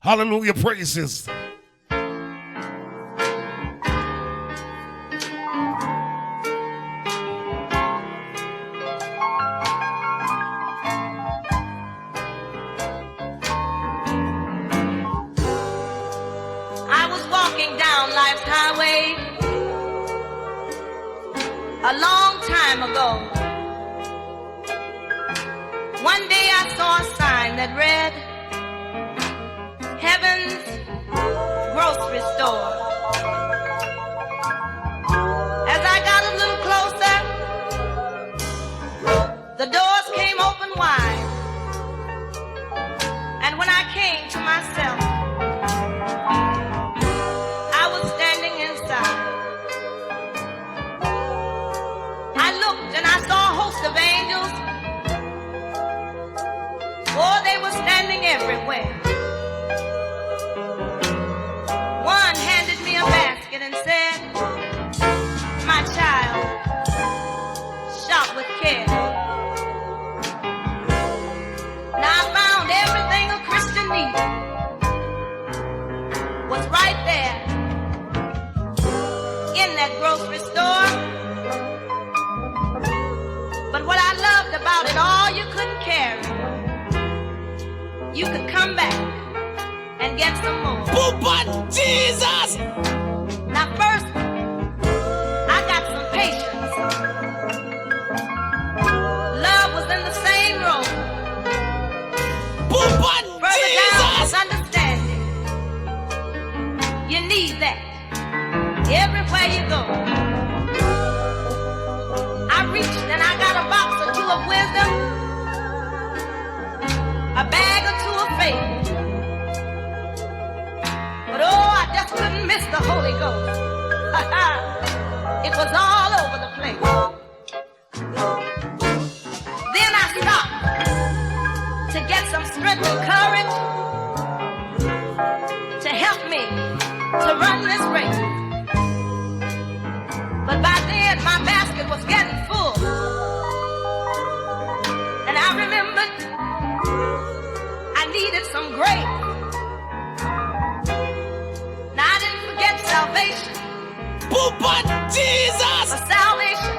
Hallelujah, praises. A long time ago, one day I saw a sign that read, Heaven's Grocery Store. As I got a little closer, the doors came open wide, and when I came to myself, I was standing inside. And I saw a host of angels. Oh, they were standing everywhere. One handed me a basket and said, my child, shop with care. Now I found everything a Christian needed was right there in that grocery store. But what I loved about it all, you couldn't carry. You could come back and get some more. Poopa Jesus! Now first, I got some patience. Love was in the same room. Poopa Further Jesus! down was understanding. You need that everywhere you go. I reached and I got a box or two of wisdom, a bag or two of faith. But oh, I just couldn't miss the Holy Ghost. It was all over the place. Then I stopped to get some strength and courage to help me to run this race. But by then my basket was getting full. And I remembered I needed some grace. Now I didn't forget salvation. Poopa Jesus! For salvation,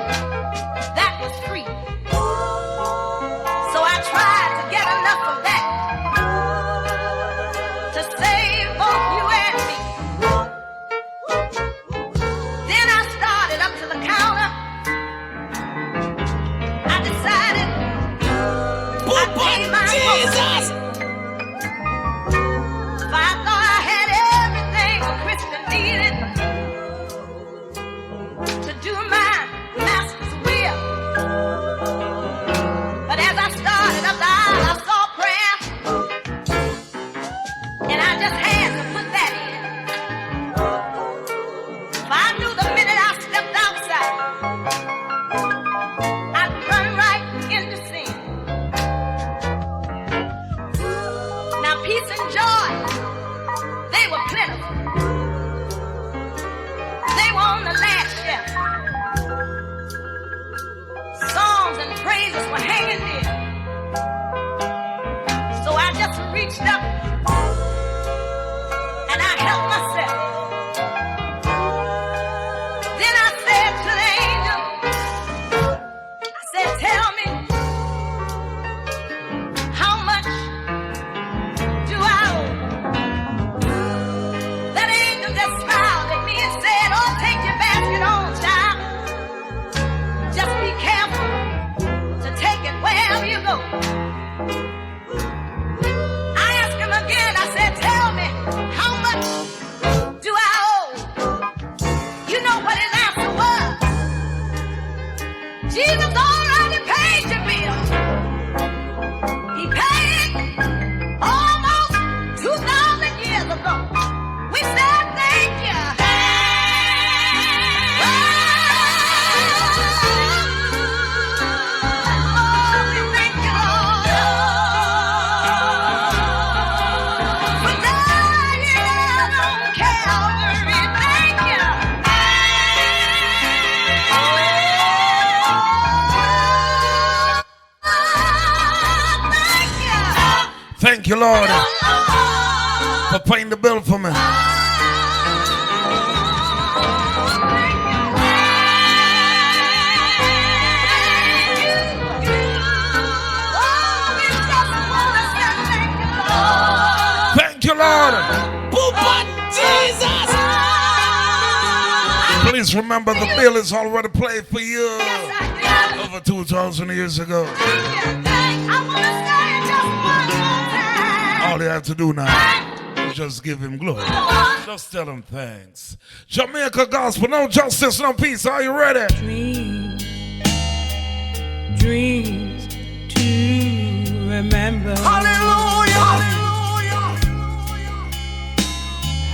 that was free. So I tried to get enough of that to save both you and me. Then I started up to the counter. I decided Poopa Jesus! if I thought I had everything a Christian needed to do my master's will. But as I started up the aisle, I saw prayer, and I just had to put that in. If I knew the minute I stepped outside, I'd run right into sin. Now peace and joy, they were plentiful. They were on the last shelf. Songs and praises were hanging there. So I just reached up and I helped myself. Then I said to the angel, I said, tell me, how much do I owe? That angel just smiled at me and said, oh, take your basket on, child. Just be careful to take it wherever you go. I asked him again, I said, tell me, how much do I owe? You know what his answer was? Jesus already paid your bill. He paid almost 2,000 years ago. We said thank you. Oh, we thank you, Lord, for dying on Calvary. Thank you. Thank you, Lord. for paying the bill for me. Thank you, Lord. Papa Jesus. Please remember the bill is already played for you over 2,000 years ago. All you have to do now is just give him glory. Just tell him thanks. Jamaica gospel, no justice, no peace. Are you ready? Dreams to remember. Hallelujah.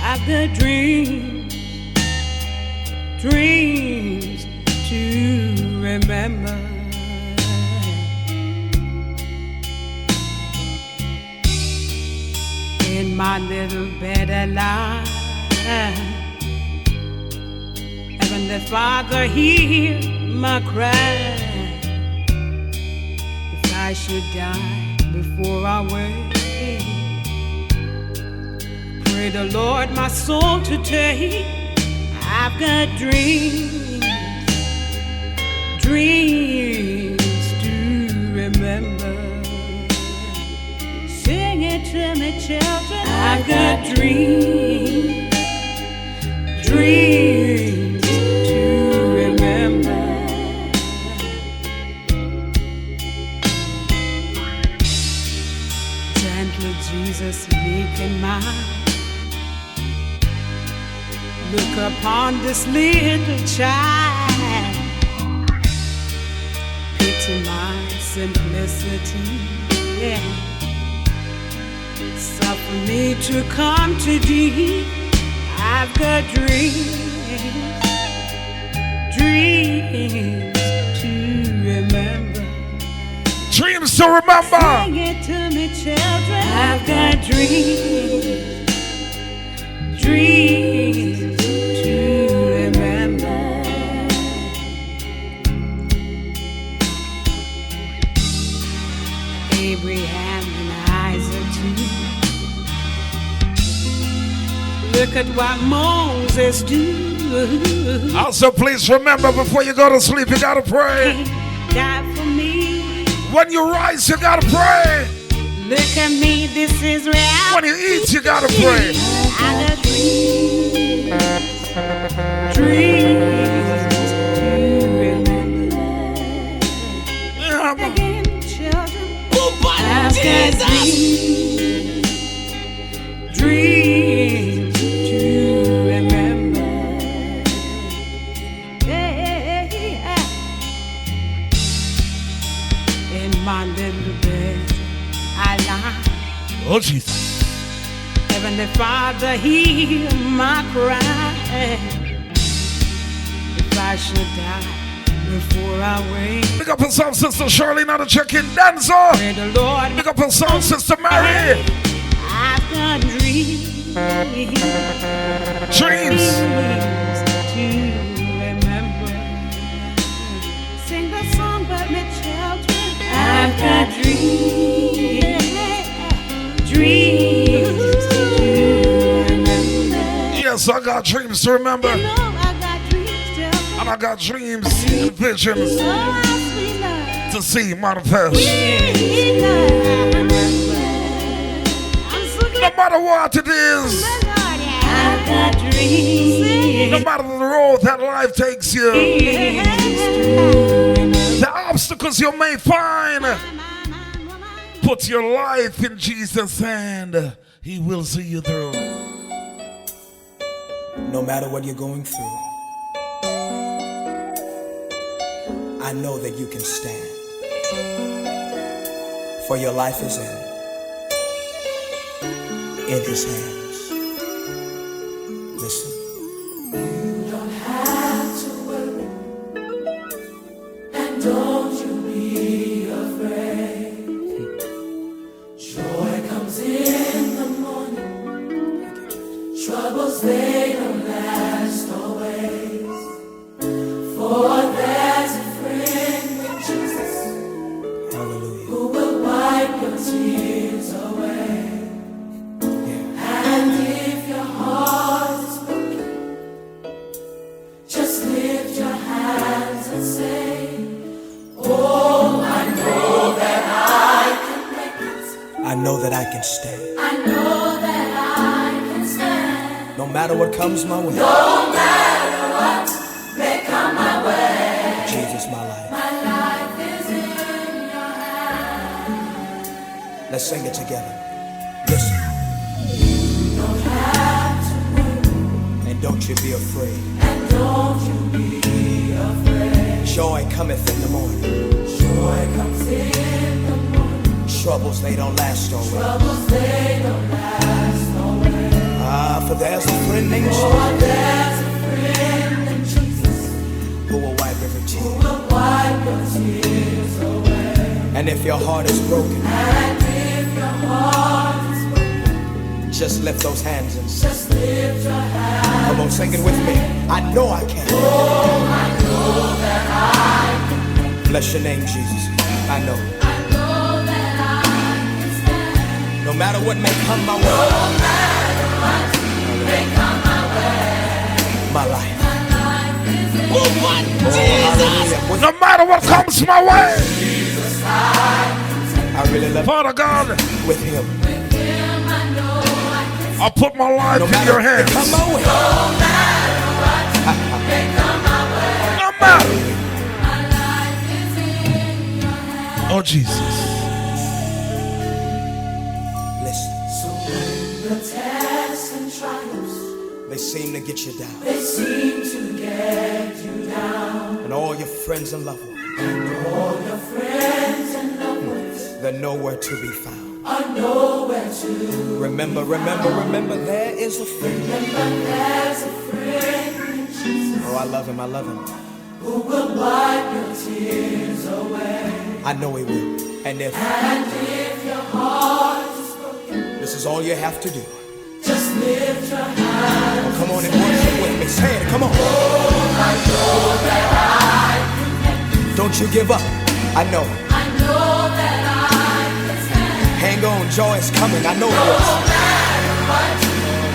I've got dreams to remember. In my little bed alive, Heavenly Father, hear my cry. If I should die before I wake, pray the Lord my soul to take. I've got dreams to remember. Sing it to me, children. I've got dreams to remember. Gently, Jesus, meek and mild, look upon this little child. Pity my simplicity, yeah. Suffer me to come to thee. I've got dreams to remember. Dreams to remember. Sing it to me, children. I've got dreams to remember. Abraham and Isaac too. Look at what Moses do. Also, please remember, before you go to sleep, you gotta pray. Die for me. When you rise, you gotta pray. Look at me, this is real. When you eat, you gotta pray. I got dreams to remember. Again, children, Papa I've got Jesus. dreams to remember. Yeah. In my little bed, I lie. Oh, Jesus. Heavenly Father, hear my cry. If I should die before I wake, Pick up a song, Sister Shirley, not a check-in dancer. pray the Lord. Pick up a song, Sister Mary. I've got dreams Dreams. to remember. Sing the song, but my children. I've got dreams to remember. Yes, I got dreams to remember. You know I got dreams, children. And I got dreams and visions Oh, sweet love. to see manifest. Sweet love. I'm so No matter what it is, I've got dreams. no matter the road that life takes you, the obstacles you may find, put your life in Jesus' hand. He will see you through. No matter what you're going through, I know that you can stand. For your life is in His hands. Listen. Don't you be afraid. Joy comes in the morning. Troubles, they don't last always. For there's a friend with Jesus. Hallelujah. Who will wipe your tears away. And No matter what comes my way. No matter what may come my way. Jesus, my life. My life is in your hands. Let's sing it together. Listen. You don't have to worry. And don't you be afraid. And don't you be afraid. Joy cometh in the morning. Joy comes in the morning. Troubles, they don't last always. Troubles, they don't last always. For there's a friend named For Jesus. there's a friend in Jesus Who will wipe every who tear. will wipe your tears away. And if your heart is broken, And if your heart is broken, just lift those hands and sing. just lift your hands. Come on, sing it with me. I know I can. Oh, I know that I can. Bless your name, Jesus. I know. I know that I can stand. No matter what may come my way. No matter what may come my way. My life. My life is in Move on, Oh, Jesus. hallelujah. No matter what comes my way, Jesus. I I really love Father God, with him. with him I know I can. I put my life No in matter your what may come hands. my way. No matter what may come my way. No matter. My life is in your hands. Oh, Jesus. Listen, So when the tests and trials, they seem to get you down. they seem to get you down. And all your friends and loved ones, All your friends and loved ones they're nowhere to be found. are nowhere to. Remember, there is a friend. Remember there's a friend in Jesus Oh, I love him, I love him. who will wipe your tears away. I know he will. And if And if your heart is broken, this is all you have to do, just lift your hands. oh, come on and worship with me. Say it, come on. I know that I Don't you give up. I know. know that I can stand. Hang on, joy is coming. I know it No is. matter what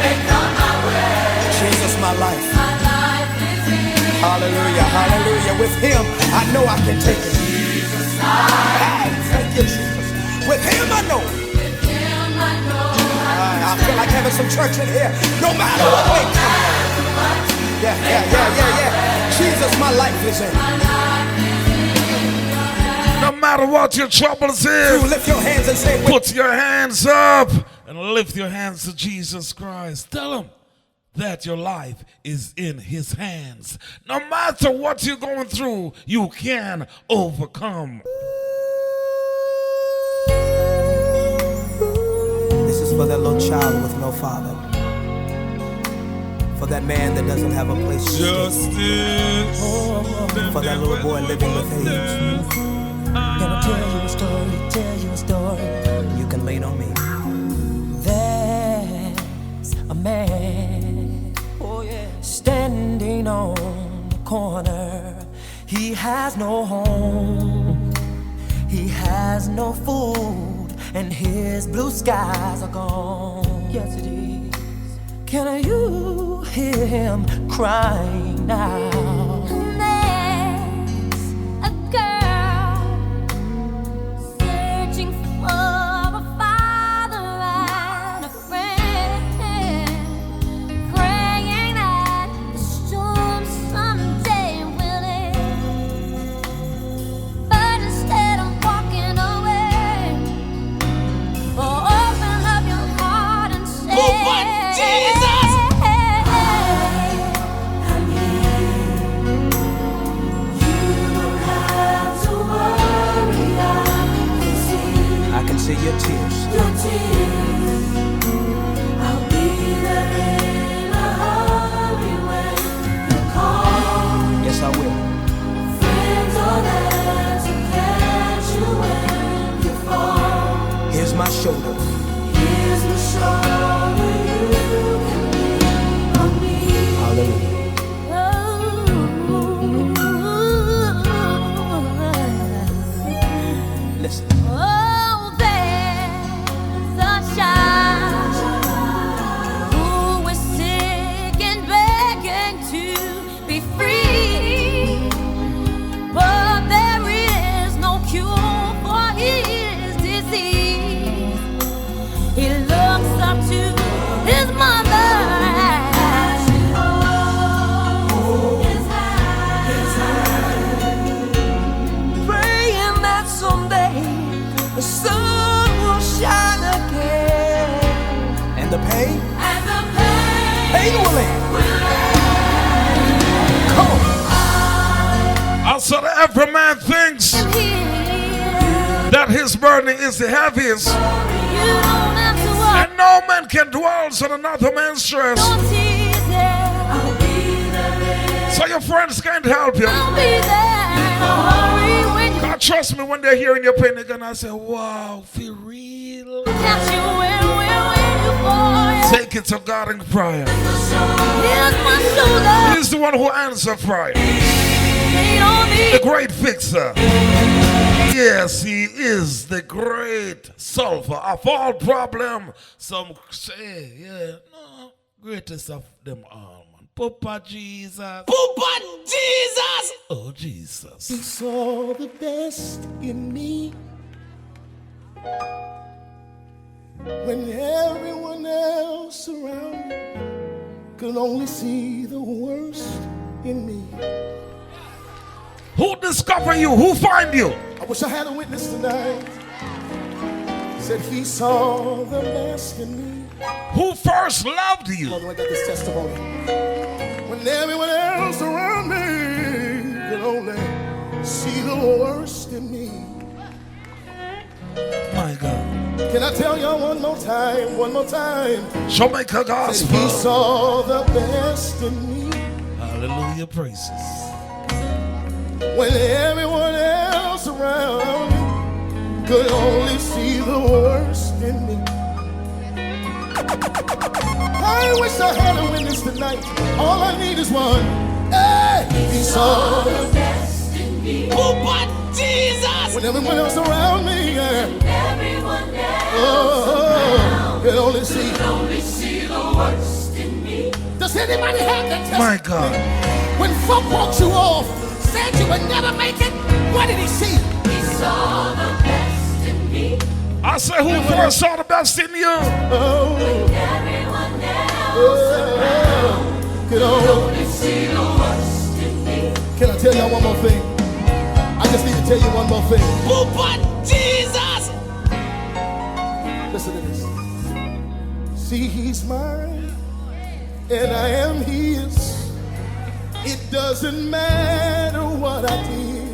may come my way. Jesus, my life. My life is in Hallelujah, hallelujah. With him, I know I can take it. Jesus. Hey, thank you, Jesus. With him, I know. With him I know I feel like having some church in here. No matter what may come. Yeah. Jesus, my life is in. No matter what your troubles You is, lift your hands and say, put your hands up and lift your hands to Jesus Christ. Tell him that your life is in his hands. No matter what you're going through, you can overcome. this is for that little child with no father. For that man that doesn't have a place to stay. Justice. For that little boy living with AIDS. Gonna tell you a story. You can lean on me. There's a man, standing on the corner. He has no home, he has no food, and his blue skies are gone. Yes, it is. Can you hear him crying now? There's a girl searching for a father and a friend, praying that the storm someday will end. But instead of walking away, open up your heart and say, Move on, Jesus! pain willing. Come on. Also, that every man thinks that his burden is the heaviest, and no man can dwell on another man's stress. So your friends can't help you. God, trust me, when they're hearing your pain, they're gonna say, wow, for real. Take it to God in prayer. He's the one who answers prayer. The great fixer. Yes, he is the great solver of all problems. Some say, yeah, no, greatest of them all, man. Papa Jesus. Papa Jesus. Oh, Jesus. He saw the best in me when everyone else around me could only see the worst in me. Who discover you? Who find you? I wish I had a witness tonight. Said he saw the best in me. Who first loved you? Mother, I got this testimony. When everyone else around me could only see the worst in me. My God. Can I tell y'all one more time? One more time. Jamaica Said Gospel. he saw the best in me. Hallelujah, praises. When everyone else around me could only see the worst in me. I wish I had a witness tonight. All I need is one. Hey, he saw the best in me. Papa Jesus. When everyone else around me, Everyone else could only see. only see the worst in me. Does anybody have that testimony? My God. When folk walked you off, said you would never make it, what did he see? He saw the best in me. I say, who first saw the best in you? Oh, Everyone else could only. only see the worst in me. Can I tell y'all one more thing? I just need to tell you one more thing. Papa Jesus. Listen to this. See, he's mine, and I am his. It doesn't matter what I did.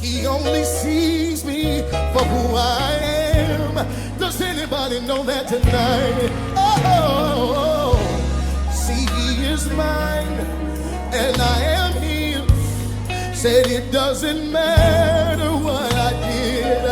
He only sees me for who I am. Does anybody know that tonight? Oh, see, he is mine, and I am his. Said it doesn't matter what I did.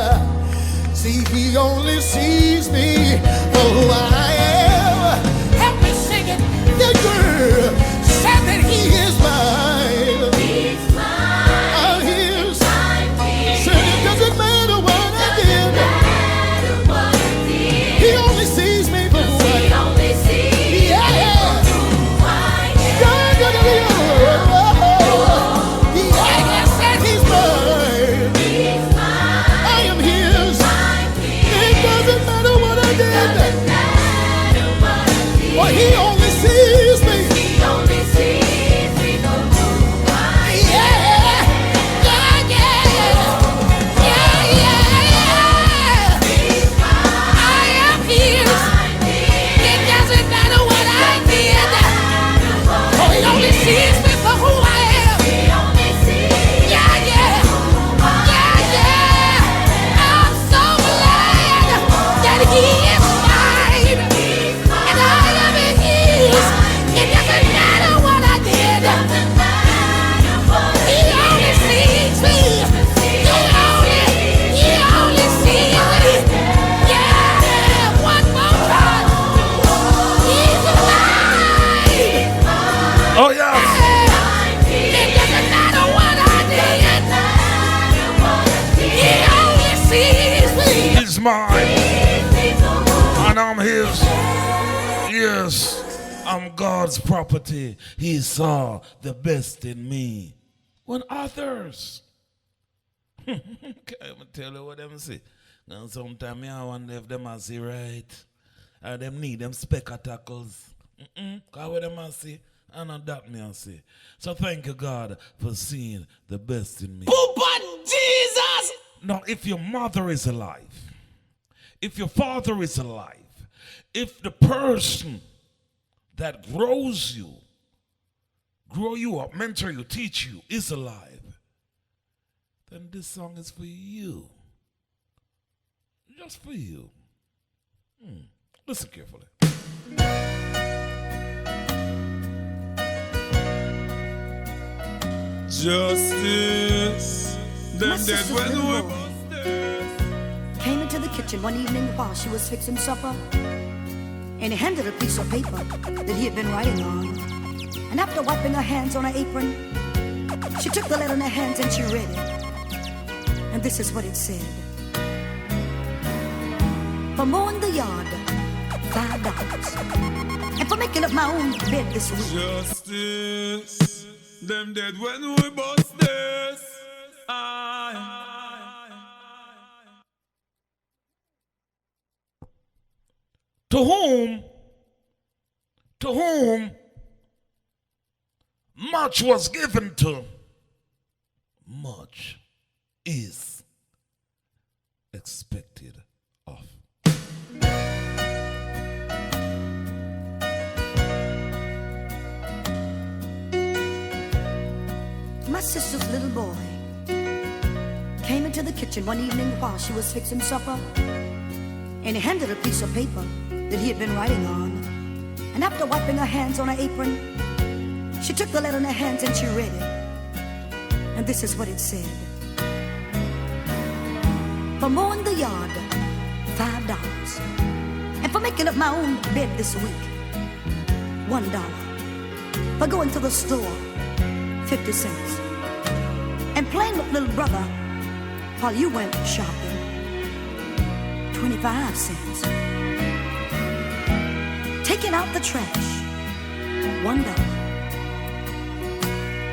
See, he only sees me for who I am. Help me sing it. The girl said that he is mine. He's mine. I'm his. I'm his. Said it doesn't matter what I did. Matter what I did. He only sees me for who I He am. only sees Yeah. who I am. Yeah, said he's mine. He's mine. I am his. I'm his. It doesn't matter what I did. Doesn't matter what I did. For he only sees me. He only sees me for who I am. Yeah. He's mine. I am his. I'm his. It doesn't matter what I did. For he only sees me for who I am. He only sees Yeah. I'm so glad that he is mine. And I am his. It doesn't matter what I did. He only sees me. He only sees me. Yeah, one more time. He's mine. Oh, yeah. It doesn't matter what I did. He only sees me. He's mine. And I'm his. Yes, I'm God's property. He saw the best in me. When others. Can't even tell you what them say. And sometimes I wonder if them are see right. Or them need them spectacles. Because what them I see, and not that me I see. So thank you, God, for seeing the best in me. Papa Jesus. Now, if your mother is alive, if your father is alive, if the person that grows you, grow you up, mentor you, teach you, is alive, then this song is for you. Just for you. Listen carefully. Justice, them dead sister's when little we boy busted. came into the kitchen one evening while she was fixing supper, and he handed a piece of paper that he had been writing on. And after wiping her hands on her apron, she took the letter in her hands and she read it. And this is what it said: for mowing the yard, $5. And for making up my own bed this week, Justice, them dead when we bust this. To whom much was given to, much is expected of. my sister's little boy came into the kitchen one evening while she was fixing supper, and he handed a piece of paper that he had been writing on. And after wiping her hands on her apron, she took the letter in her hands and she read it. And this is what it said: for mowing the yard, $5. And for making up my own bed this week, $1. For going to the store, 50 cents. And playing with little brother while you went shopping, 25 cents. Taking out the trash, $1.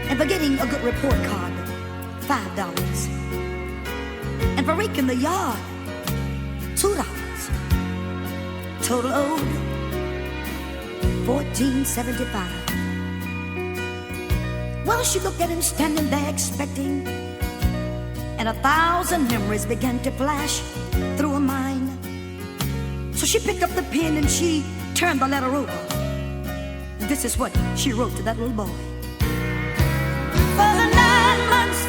And for getting a good report card, $5. And for raking the yard, $2. Total owed, $14.75. Well, she looked at him standing there expecting, and 1,000 memories began to flash through her mind. So she picked up the pen and she turned the letter over. This is what she wrote to that little boy: for the 9 months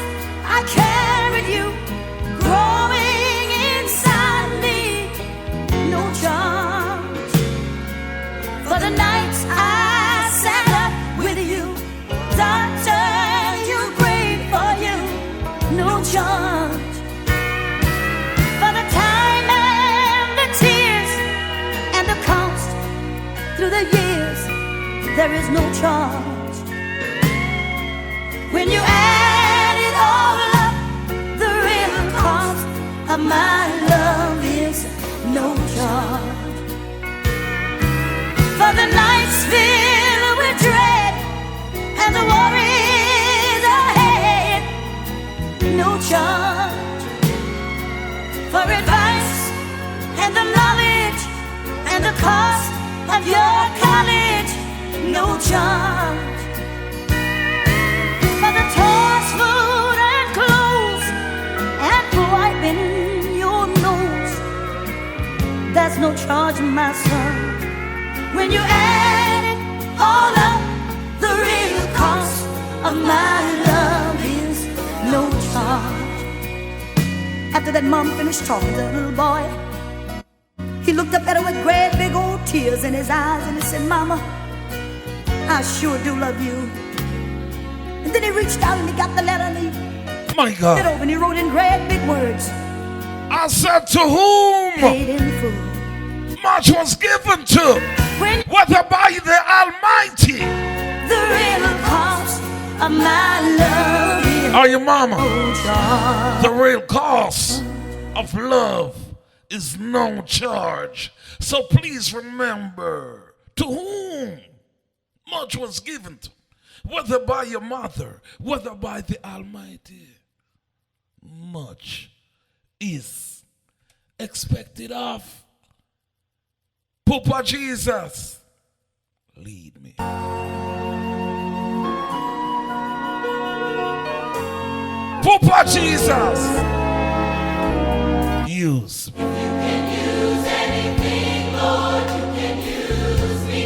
I carried you, growing inside me, no charge. For the nights I sat up with you, doctor, you prayed for you, no charge. For the time and the tears and the cost through the years, there is no charge. When you add it all up, the real cost of my love is no charge. For the nights filled with dread and the worries ahead, no charge. For advice and the knowledge and the cost of your college, no charge. For the toys, food and clothes, and for wiping your nose, there's no charge, my son. When you add it all up, the real cost of my love is no charge. After that mom finished talking to the little boy, he looked up at her with great big old tears in his eyes and he said, Mama, I sure do love you. And then he reached out and he got the letter and he My God. it over and he wrote in great big words, I said, to whom paid in full. much was given to, When whether by the Almighty the real cost of my love is or your mama, no charge. the real cost of love is no charge. So please remember, to whom much was given to, whether by your mother, whether by the Almighty, much is expected of. Papa Jesus, lead me. Papa Jesus, use me. You can use anything, Lord, you can use me.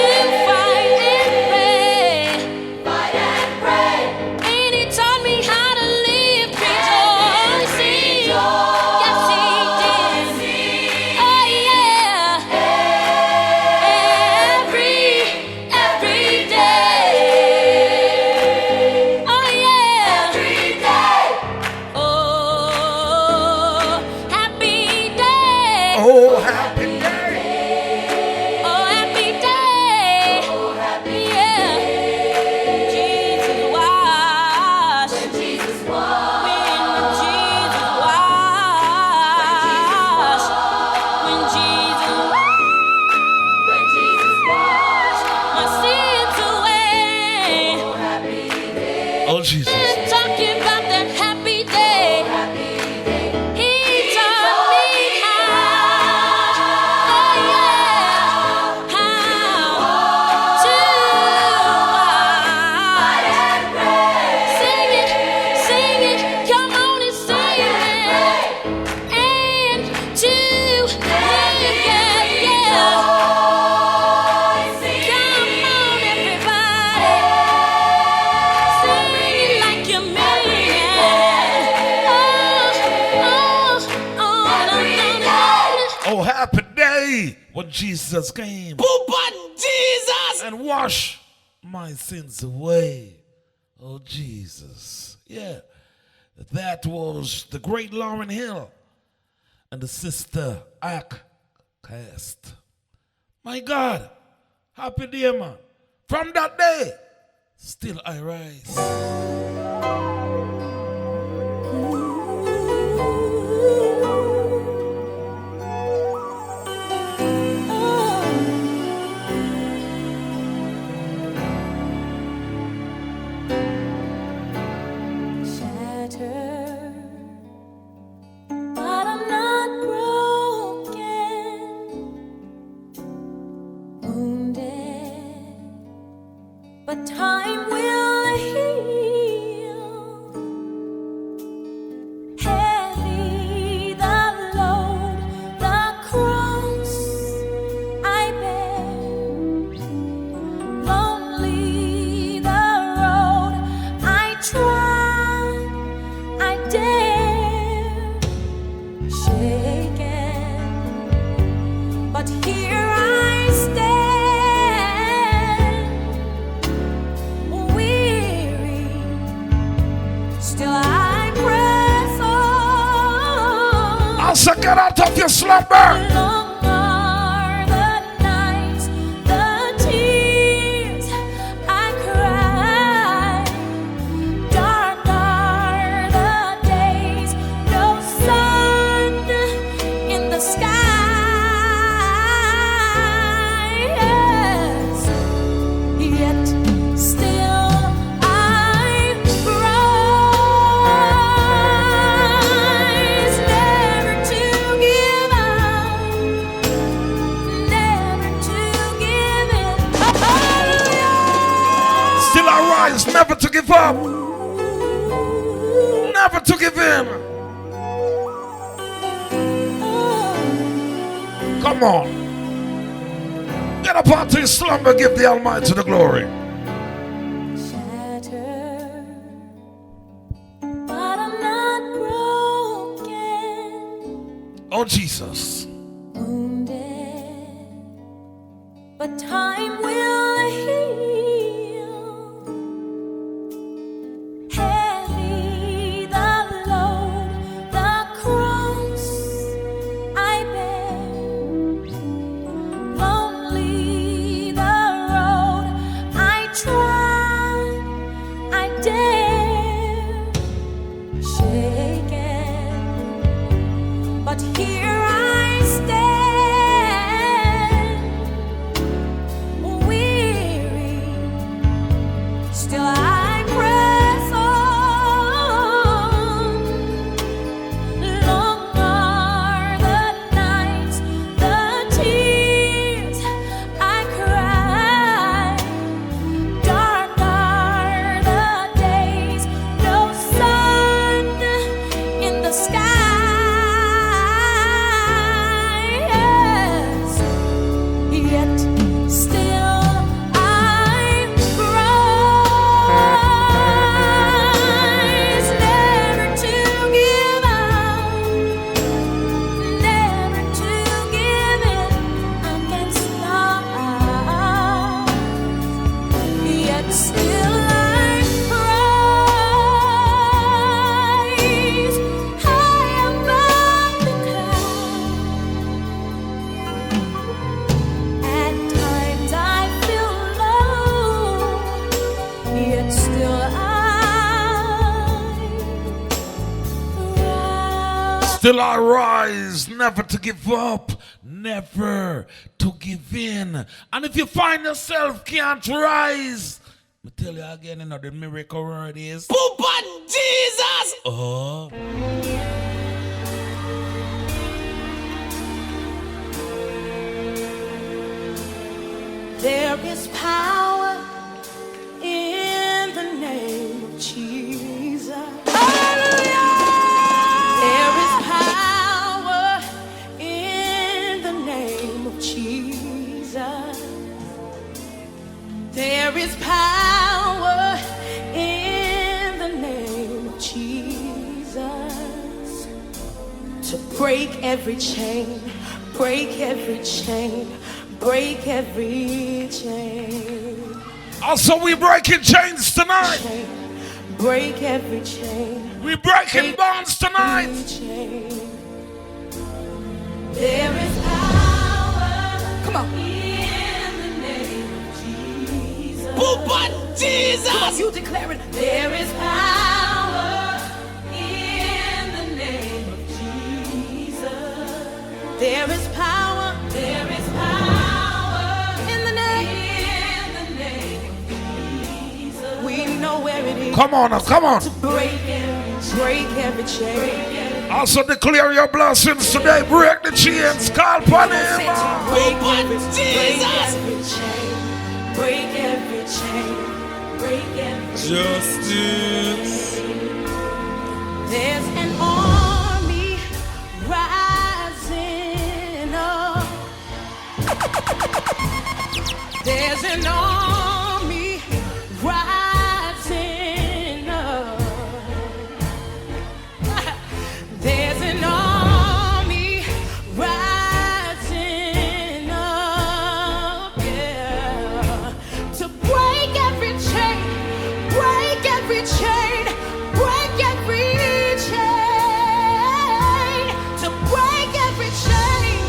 day when Jesus came Jesus. and washed my sins away. Oh, Jesus. Yeah. That was the great Lauryn Hill and the sister Cast. My God. Happy day, man. From that day, still I rise. But time will heal. Heavy the load, the cross I bear. Lonely the road I trod, I dare. Shaken, but here I stand. So get out of your slumber. Long are the nights, the tears I cry. Dark are the days, no sun in the sky. Yes, yet still I rise. Never to give up, never to give in. Hallelujah. Still I rise, never to give up, never to give in. Come on. Get up out of your slumber, give the Almighty the glory. Shattered, but I'm not broken. Oh, Jesus. Wounded, but time will heal. Heavy the load, the cross I bear. Lonely the road I trod, I dare. Shaken, but here I stand. Weary, still I press on. Long are the nights, the tears I cry. Dark are the days, no sun in the sky. Yes, yet still I rise. Never to give up, never to give in against the odds. Yet still I rise high above the clouds. At times I feel low, yet still I rise. Still I rise, never to give up, never to give in. And if you find yourself can't rise, I tell you again, you know the miracle word is Jesus. oh. There is power in the name of Jesus. Hallelujah! There is power in the name of Jesus. There is power in the name of Jesus to break every chain, break every chain, break every chain. Also, we breaking chains tonight. Break every chain. We breaking bonds tonight. There is power. Come on. In the name of Jesus. But Jesus. Come on, you declare it. There is power in the name of Jesus. There is power. There is power in the name of Jesus. We know where it is. Come on now, come on. To break every chain. Also declare your blessings today. Break the chains. Call upon him. Break every chain. Break every chain. Break every chain. Justice. There's an army rising up. There's an army rising up. There's an army rising up, yeah, to break every chain, break every chain, break every chain, to break every chain,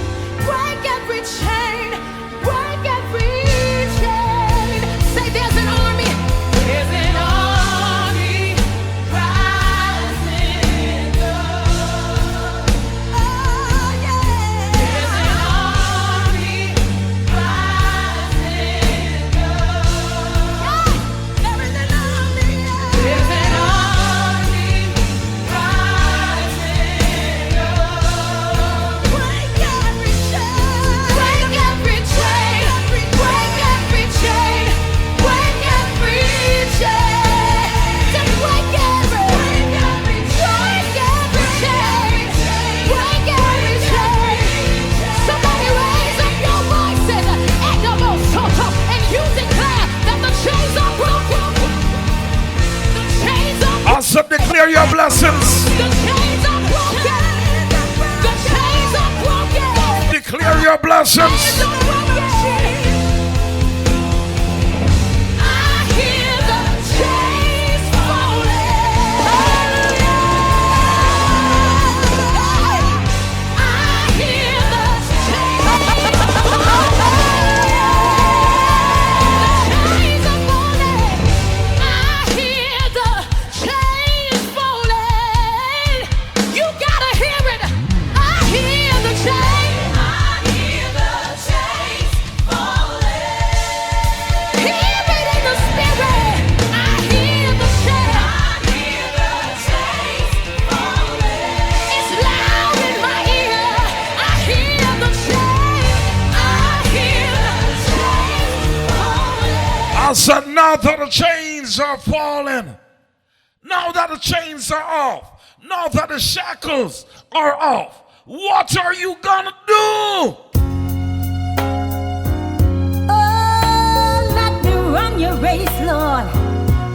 break every chain, break every chain. Say there's an army rising up. Oh, yeah. There's an army rising up. There is an army. There's an army rising up. Break every chain. Break every chain. Break every chain. Break every chain. To break every chain. Break every chain. Somebody raise up your voices and double soto and you declare that the chains are broken. The chains are broken. Also declare your blessings. The chains are broken. The chains are broken. Declare your blessings. Chains are broken. I hear the chains falling. I hear the chains falling. The chains are falling. I hear the chains falling. You gotta hear it. I hear the chains. I hear the chains falling. Hear it in the spirit. I hear the chains. I hear the chains falling. It's loud in my ear. I hear the chains. I hear the chains falling. I said, now that the chains are falling, now that the chains are off, now that the shackles are off, what are you gonna do? Oh, let me run your race, Lord.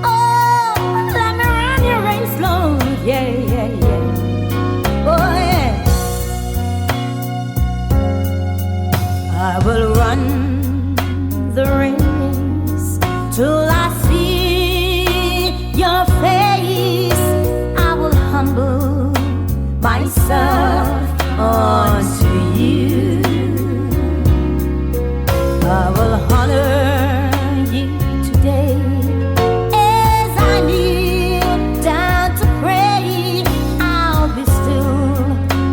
Oh, let me run your race, Lord. Yeah, yeah, yeah. Oh, yeah. I will run the race till I see your face. I will humble myself unto you. I will honor you today as I kneel down to pray. I'll be still,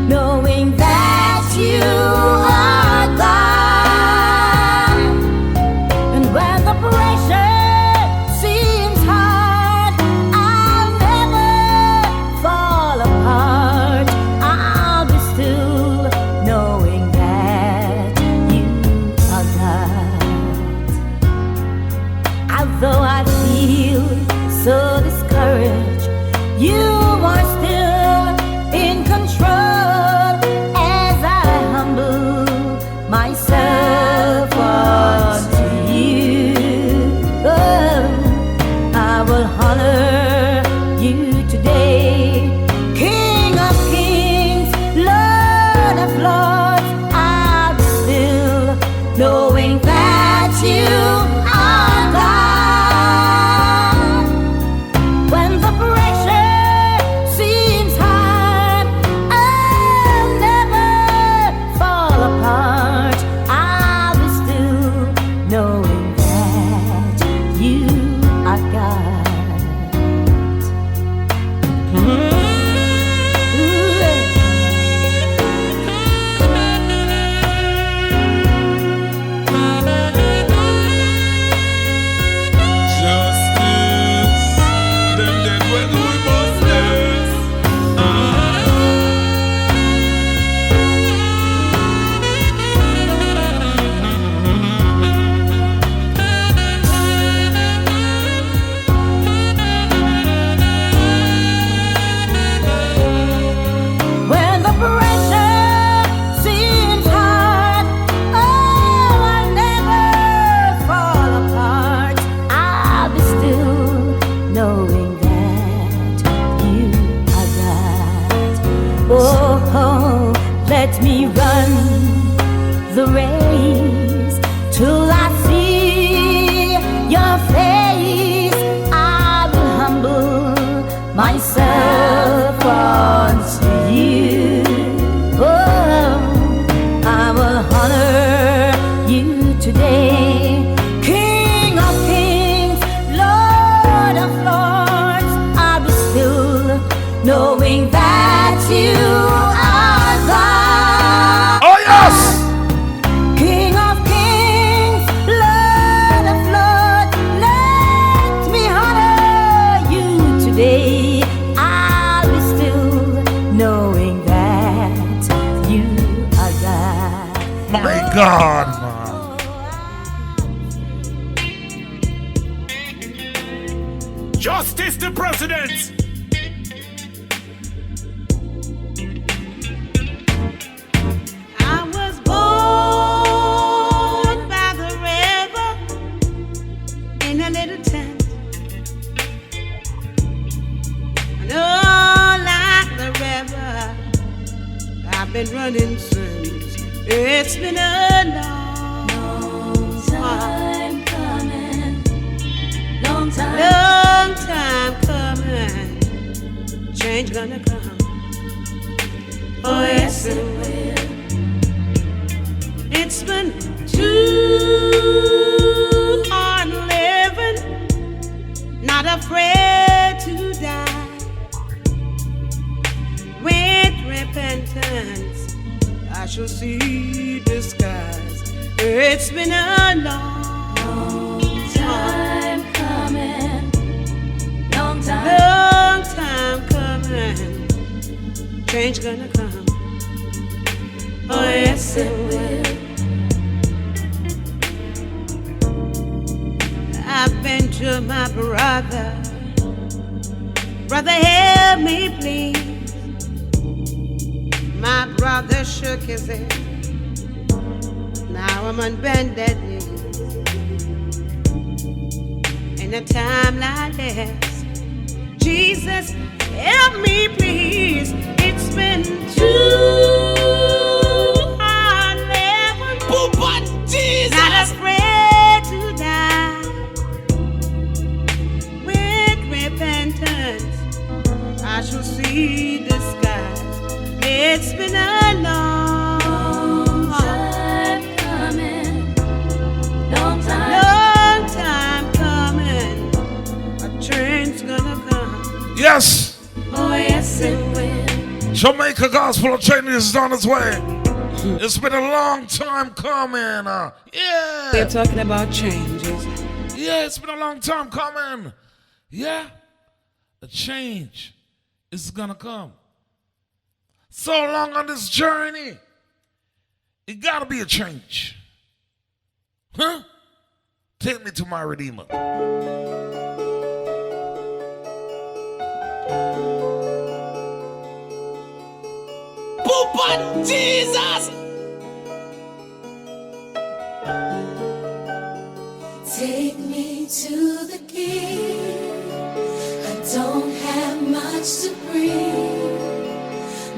knowing that you are God. And when the pressure seems hard, I'll never fall apart. I'll be still, knowing that you are God. When the pressure seems hard, I'll never fall apart. I'll be still knowing that you are God. When the pressure seems hard, oh, I'll never fall apart. I'll be still knowing that you are God. Oh, let me run the race till I see your face. I will humble myself unto you. Oh, I will honor you today. King of kings, Lord of lords, I'll be still knowing that you are God. Oh, yes! King of kings, Lord of lords, let me honor you today. I'll be still knowing that you are God. My God, man. Justice the President. I was born by the river in a little tent. And oh, like the river, I've been running since. It's been a long Time coming, long time. long time coming. Change gonna come. Oh, yes, it will. It's been too hard living, not afraid to die. With repentance, I shall see the skies. It's been a long Time coming, long time. long time coming. Change gonna come. Oh, yes, it will. I've been to my brother. Brother, help me, please. My brother shook his head. Now I'm on bended knee. In a time like this, Jesus, help me, please. It's been too hard living. Poopa Jesus. Not afraid to die. With repentance, I shall see the skies. It's been a long Time coming, long time. long time coming. A train's gonna come. Yes! Oh, yes, it will. Jamaica Gospel Training is on its way. It's been a long time coming. Yeah. We're talking about changes. Yeah, it's been a long time coming. Yeah. A change is gonna come. So long on this journey. It gotta be a change. Huh? Take me to my Redeemer. Poopa Jesus. Take me to the King. I don't have much to bring.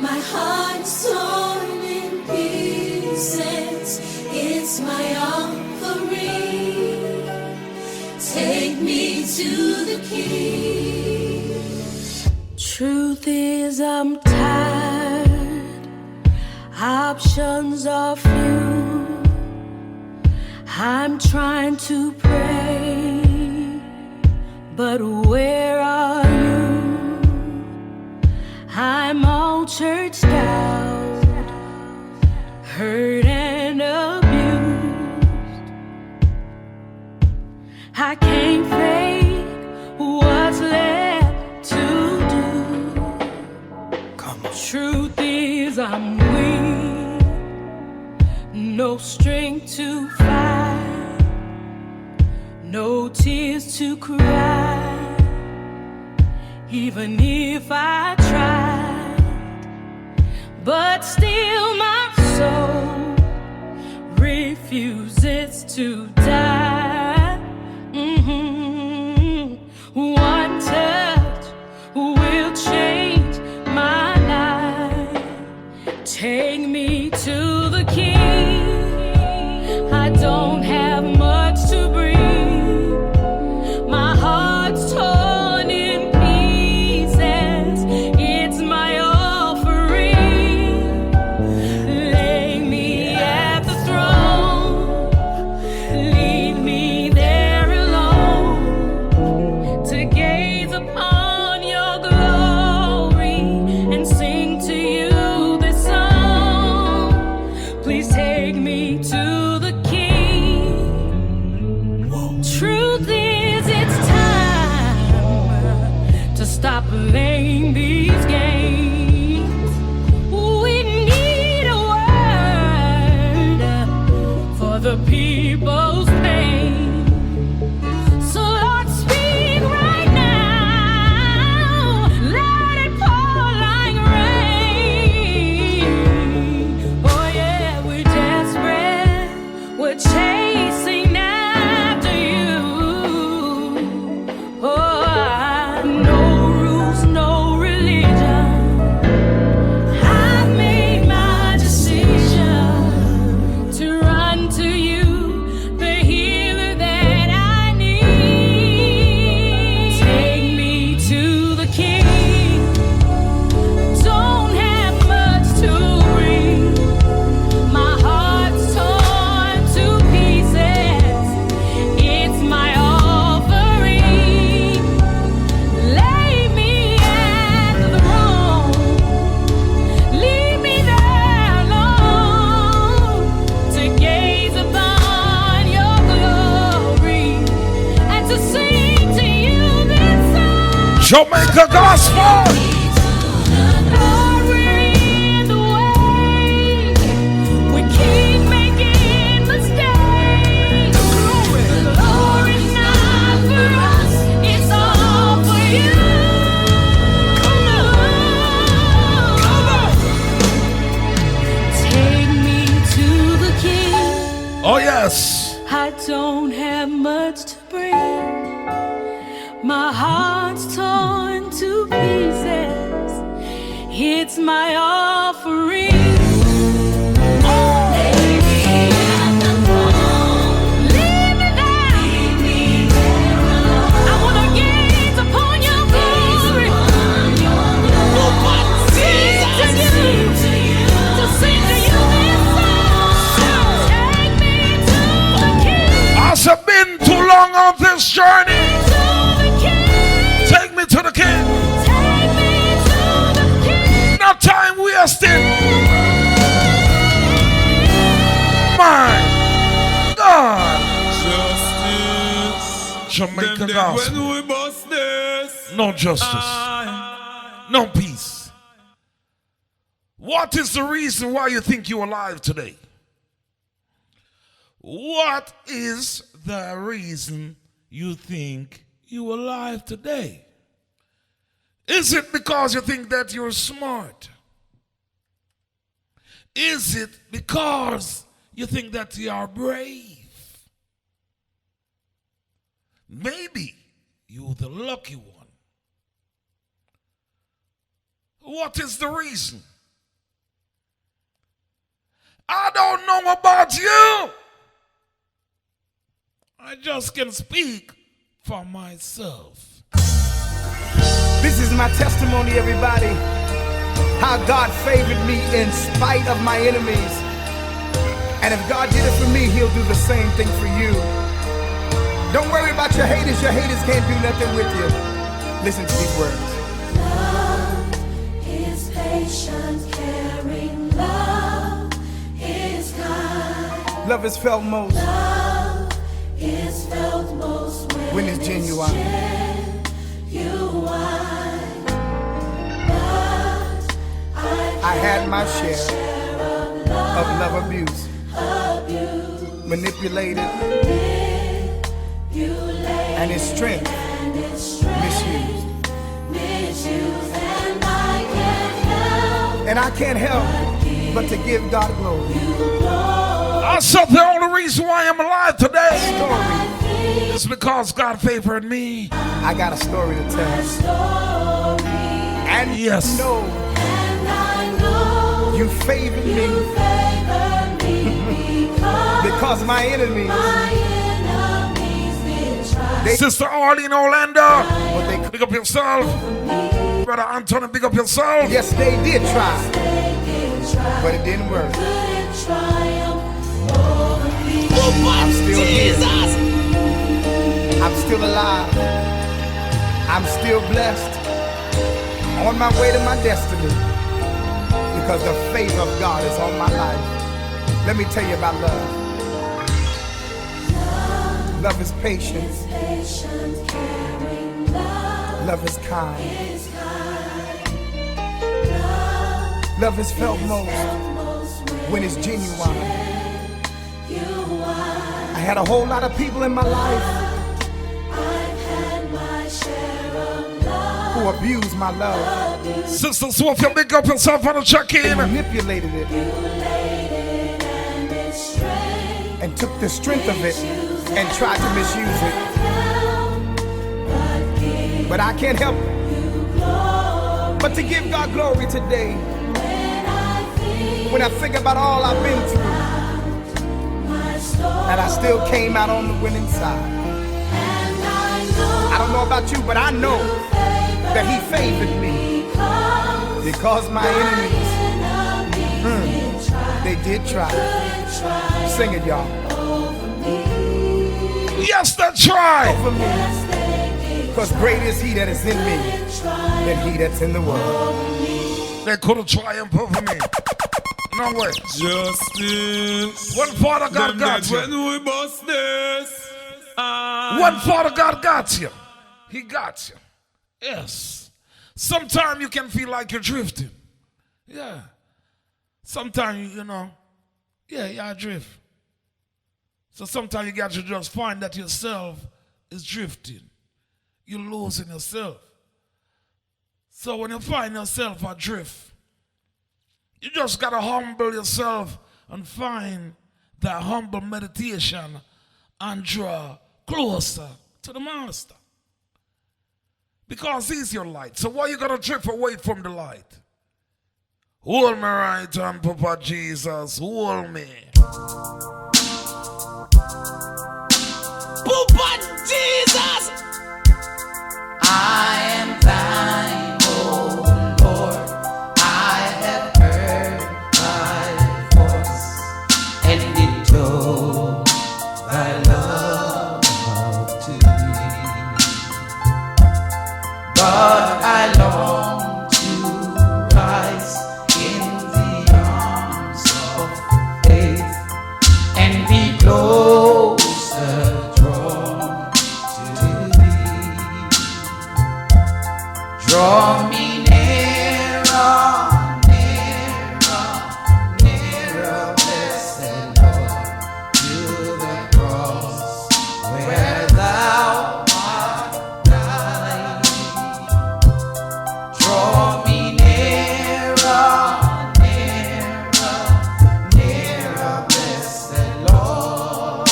My heart's torn in pieces. It's my offering. Truth is, I'm tired. Options are few. I'm trying to pray, but where are you? I'm all churched out, hurt and abused. I can't fake what's left to do. Come on. Truth is, I'm weak, no strength to fight, no tears to cry. Even if I tried, but still my soul refuses to die. One touch will change my life. Take me to the King. I don't have much to breathe. My heart's torn in pieces. It's my offering. Lay me at the throne. Leave me there alone to gaze upon your glory and sing to you this song. Please take me to the King. Truth is, it's time to stop playing these games. We need a word for the people's pain. So Lord, speak right now. Let it pour like rain. Oh yeah, we're desperate. We're chasing after you. Oh, no rules, no religion. I've made my decision to run to you, the healer that I need. Take me to the King. Don't have much to bring. My heart's torn to pieces. It's my offering. Lay me at the throne. Leave me there alone to gaze upon your glory and to sing to you this song. Jamaica Gospel. Lord, we're in the way. We keep making mistakes. Glory's not for us, it's all for you. Take me to the King. Oh, yes. I don't have much to bring. My heart's torn to pieces. It's my offering. Leave me there. I wanna gaze upon your glory. Sing to you, to sing to you this song. Take me to the King. Has it been too long on this journey? To the King. Take me to the King. Take me to the King. No time wasted. My God. Justice. Jamaica Them dead Gospel. when we bust this. No justice. No peace. What is the reason why you think you're alive today? What is the reason you think you're alive today? Is it because you think that you're smart? Is it because you think that you are brave? Maybe you're the lucky one. What is the reason? I don't know about you. I just can speak for myself. This is my testimony, everybody. How God favored me in spite of my enemies. And if God did it for me, he'll do the same thing for you. Don't worry about your haters. Your haters can't do nothing with you. Listen to these words. Love is patient, caring. Love is kind. Love is felt most. Love is felt most when it's genuine. I had my share of love abuse, manipulated, and its strength misused. And I can't help but to give God glory. I said the only reason why I'm alive today is because God favored me. I got a story to tell. And yes, you favored me because my enemies Sister Arlene Orlando, pick up yourself. Brother Anthony, pick up yourself. Yes, they did try, but it didn't work. I'm still here. I'm still alive. I'm still blessed. On my way to my destiny. Because the favor of God is on my life. Let me tell you about love. Love is patient. Love is kind. Love is felt most when it's genuine. I had a whole lot of people in my life who abused my love. Sister Sophia, pick up yourself on the check-in. Manipulated it. And took the strength of it and tried to misuse it. But I can't help but to give God glory today. When I think about all I've been through, and I still came out on the winning side. I don't know about you, but I know that he favored me because my enemies, they did try. Sing it, y'all. Yes, they try. Over me, because great is he that is in me than he that's in the world. They couldn't triumph over me. No way. Justice. One Father God got you. When we bust this. One Father God got you. He got you. Yes. Sometimes you can feel like you're drifting. Yeah. Sometimes, I drift. So sometimes you got to just find that yourself is drifting. You're losing yourself. So when you find yourself adrift, you just got to humble yourself and find that humble meditation and draw closer to the Master. Because he's your light. So why are you going to drift away from the light? Hold me right hand, Papa Jesus. Hold me. Papa Jesus! I am thine, O Lord. I have heard thy voice, and it told thy love to me. But I long to rise in the arms of faith and be closer drawn to thee. Draw me nearer, nearer, nearer, blessed Lord, to the cross where thou art died. Draw me nearer, nearer, nearer, blessed Lord,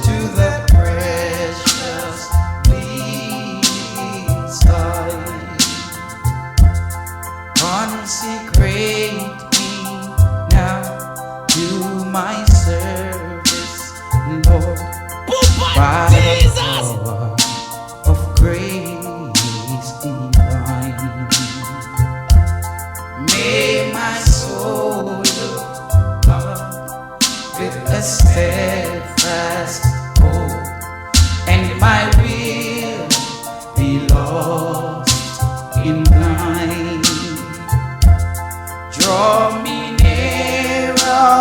to the precious bleeding side. Consecrate me now to my service, Lord. last hope, and my will be lost in blind. Draw me nearer,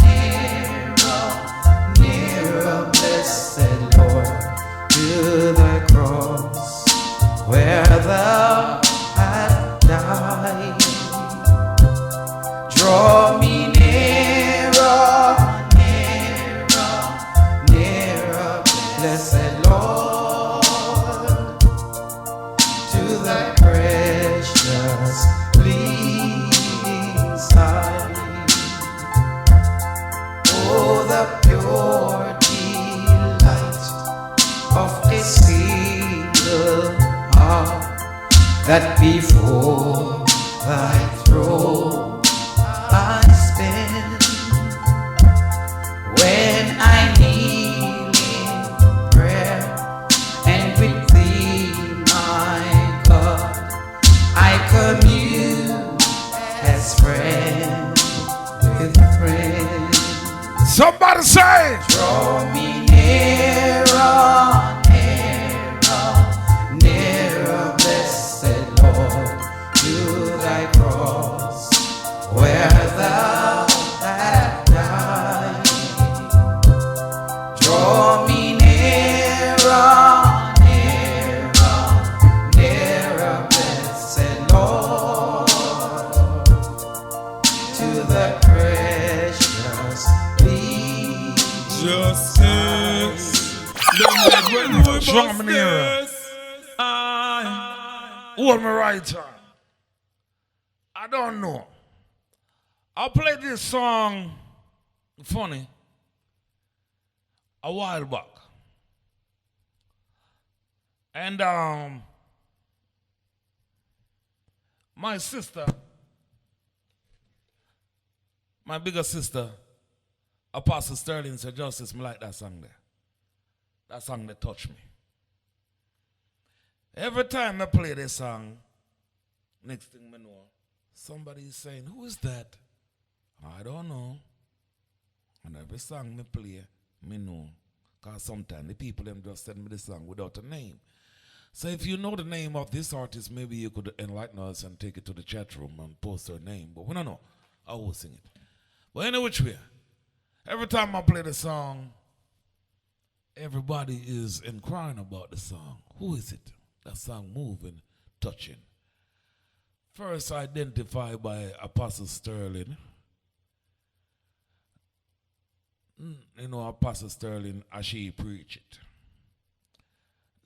nearer, nearer, blessed Lord, to the cross where thou hast died. Draw me nearer, nearer, nearer, blessed Lord, to the precious bleeding side. Oh, the pure delight of a single heart that before thy throne I spend when I kneel in prayer, and with thee, my God, I commune as friend with friend. Somebody say, draw me nearer, nearer, nearer, blessed Lord, to thy cross where thou hast died. Draw me nearer, nearer, nearer, blessed Lord, to the precious bleeding. Justice. Them dead when we bust Draw me nearer. this. Aye. hold me right hand. I don't know. I played this song, funny, a while back. And my sister, my bigger sister, Apostle Sterling said, Justice, me like that song there. That song that touched me. Every time I play this song, next thing I know, somebody is saying, who is that? I don't know. And every song me play, me know. Because sometimes the people them just send me the song without a name. So if you know the name of this artist, maybe you could enlighten us and take it to the chat room and post her name. But we don't know. I will sing it. But anyway, which way, every time I play the song, everybody is inquiring about the song. Who is it? That song moving, touching. First identified by Apostle Sterling. You know, Apostle Sterling, as she preach it.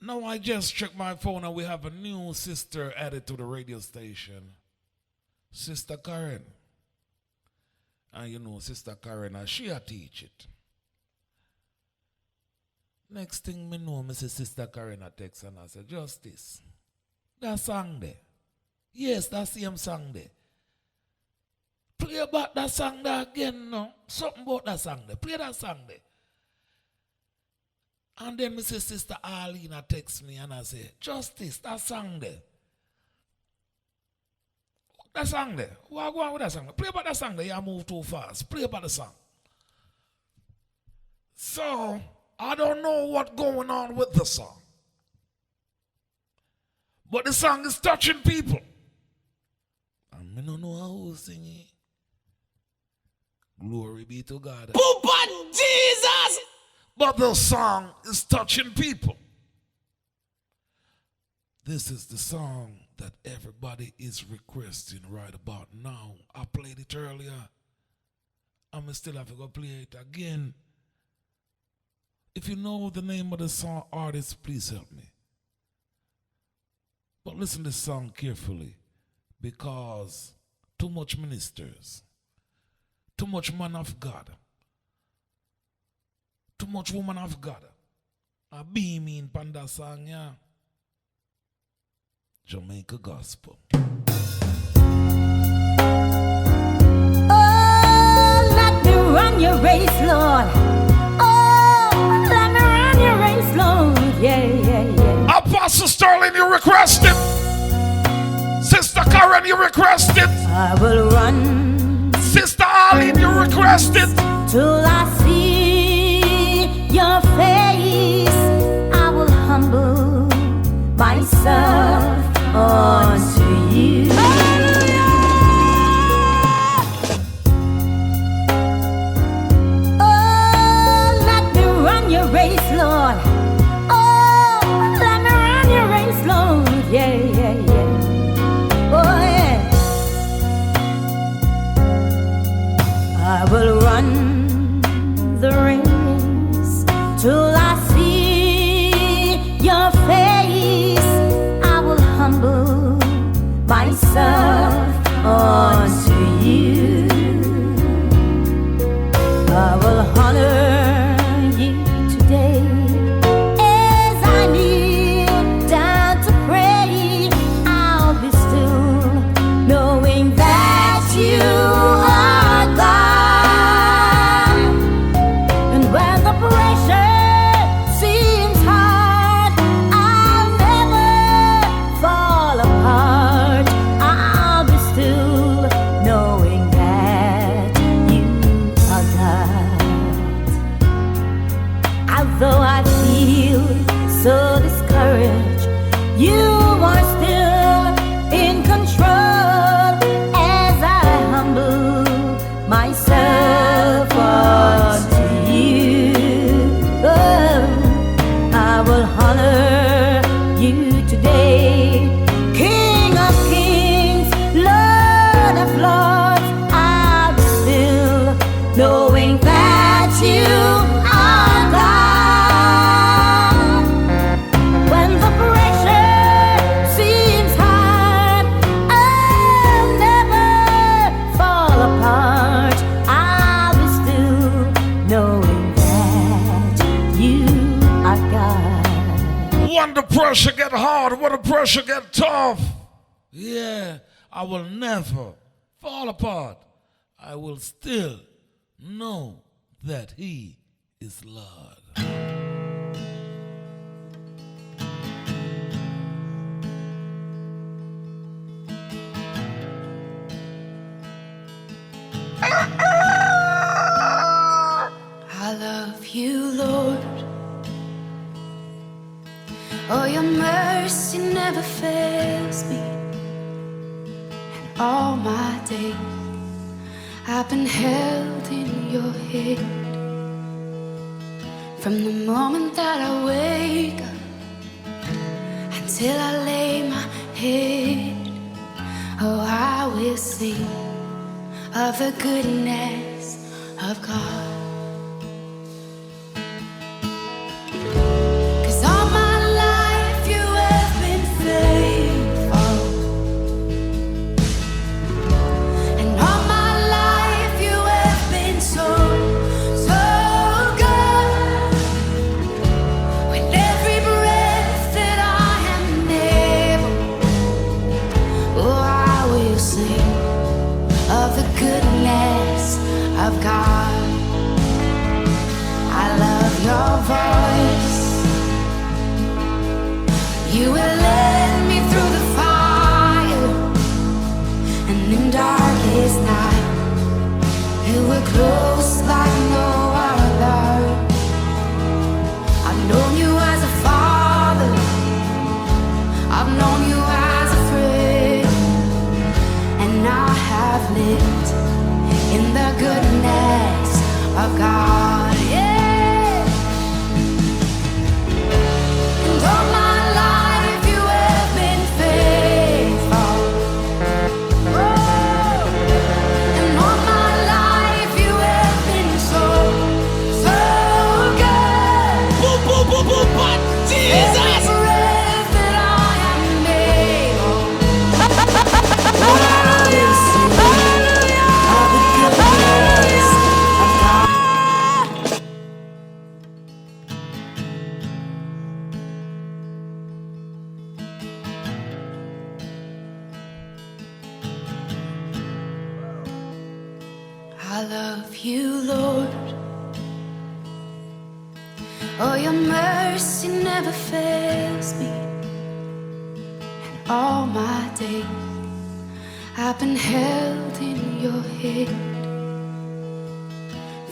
Now I just checked my phone and we have a new sister added to the radio station. Sister Karen. And you know, Sister Karen, she a teach it. Next thing me know, me say Sister Karen a text and I said, Justice, that song there. Yes, that same song there. Play about that song there again, no? Something about that song there. Play that song there. And then me say Sister Arlene text me and I say, Justice, that song there. That song there. What go on with that song there? Play about that song there. You move too fast. Play about the song. So, I don't know what's going on with the song. But the song is touching people. And I don't know how to sing it. Glory be to God. Poop on Jesus! But the song is touching people. This is the song that everybody is requesting right about now. I played it earlier. I'm still have to go play it again. If you know the name of the song artist, please help me. But listen to this song carefully, because too much ministers, too much man of God, too much woman of God are beaming in that song, yeah. Jamaica Gospel. Oh, let me run your race, Lord. Oh, let me run your race, Lord. Yeah, yeah, yeah. Apostle Sterling, you requested. Sister Karen, you requested. I will run. Sister Arlene, you requested. Till I see till I see your face. I will humble myself unto you. I will honor you today as I kneel down to pray. I'll be still, knowing that you are God. And when the pressure seems hard, I'll never fall apart. I'll be still, knowing that you are God. Although I feel so discouraged, you are still in control as I humble myself unto you. Oh, I will honor you today, King of kings, Lord of lords. I'll be still, knowing that you are God. When the pressure seems hard, I'll never fall apart. I'll be still, knowing that you are God. When the pressure get hard, when the pressure get tough, yeah, I will never fall apart. I will still know that He is Lord. I love you, Lord. Oh, your mercy never fails me. And all my days I've been held in your hand. From the moment that I wake up until I lay my head, oh, I will sing of the goodness of God. 'Cause all my life you have been faithful, and all my life you have been so, so good. With every breath that I am able, oh, I will sing of the goodness of God. I love your voice. You will lead me through the fire, and in darkest night, you were close like no other. I've known you as a father, I've known you as a friend, and I have lived in the goodness of God. Yeah. And all my life you have been faithful. Oh. And all my life you have been so, so good. Boom, boom, boom, boom, but Jesus. Every breath that I am able, I will sing of the goodness of God. I love you, Lord. Oh, your mercy never fails me. And all my days I've been held in your hand.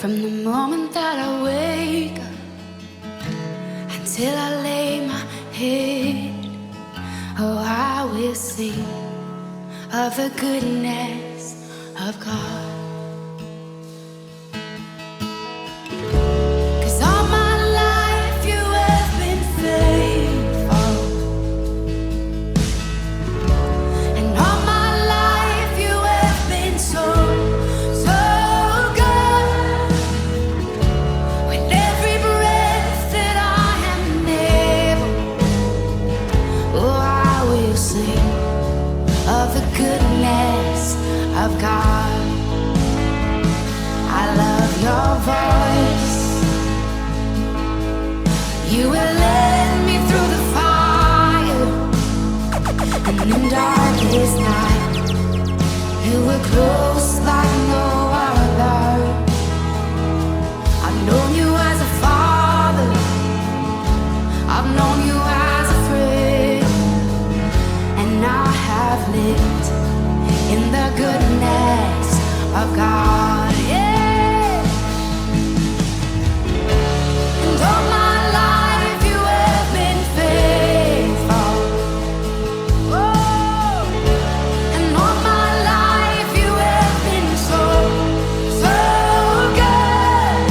From the moment that I wake up until I lay my head, oh, I will sing of the goodness of God. 'Cause all my life you have been faithful, and all my life you have been so, so good. With every breath You will lead me through the fire, and in darkest night, you were close like no other. I've known you as a father, I've known you as a friend, and I have lived in the goodness of God. Yeah. And all my life you have been faithful. Oh, and all my life you have been so, so good.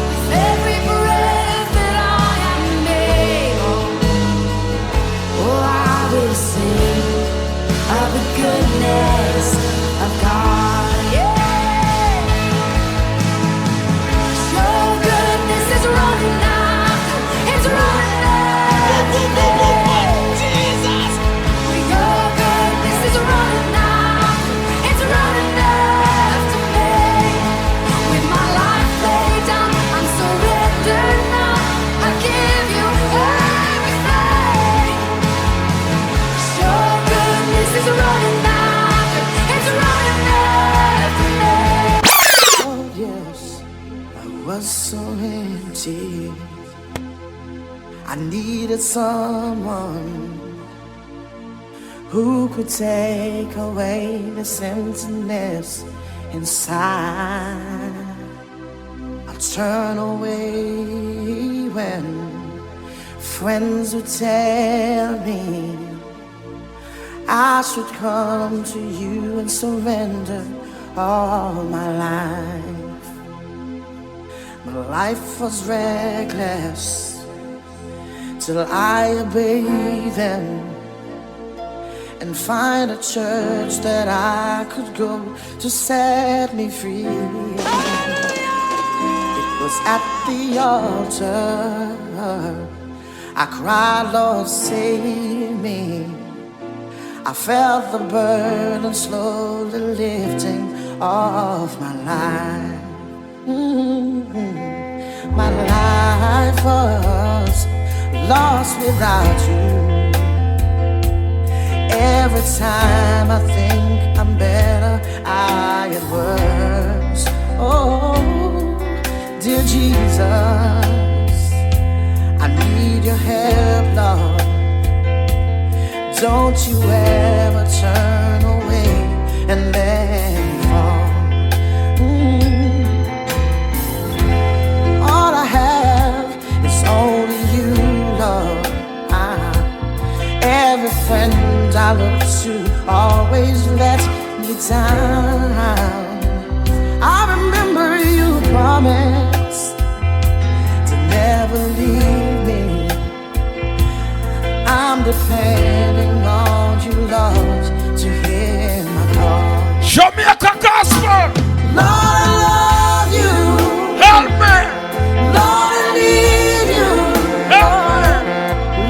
With every breath that I am able, oh, I will sing of the goodness of God. Yeah. Your goodness is running after, it's running after me. Jesus! Your goodness is running after, it's running after me. With my life laid down, I'm surrendered now. I give you everything. Your goodness is running after, it's running after me. Oh yes, I was so empty. I needed someone who could take away this emptiness inside. I turn away when friends would tell me I should come to you and surrender all my life. My life was reckless till I obeyed them and find a church that I could go to set me free. It was at the altar I cried, Lord, save me. I felt the burden slowly lifting off my life. My life was lost without you. Every time I think I'm better, I get worse. Oh, dear Jesus, I need your help, Lord. Don't you ever turn away and let me fall. All I have is only you, Lord. Every friend I look to always let me down. I remember you promised to never leave me. I'm depending on you, Lord, to hear my call. Jamaica Gospel! Lord, I love you. Help me! Lord, I need you. Help me!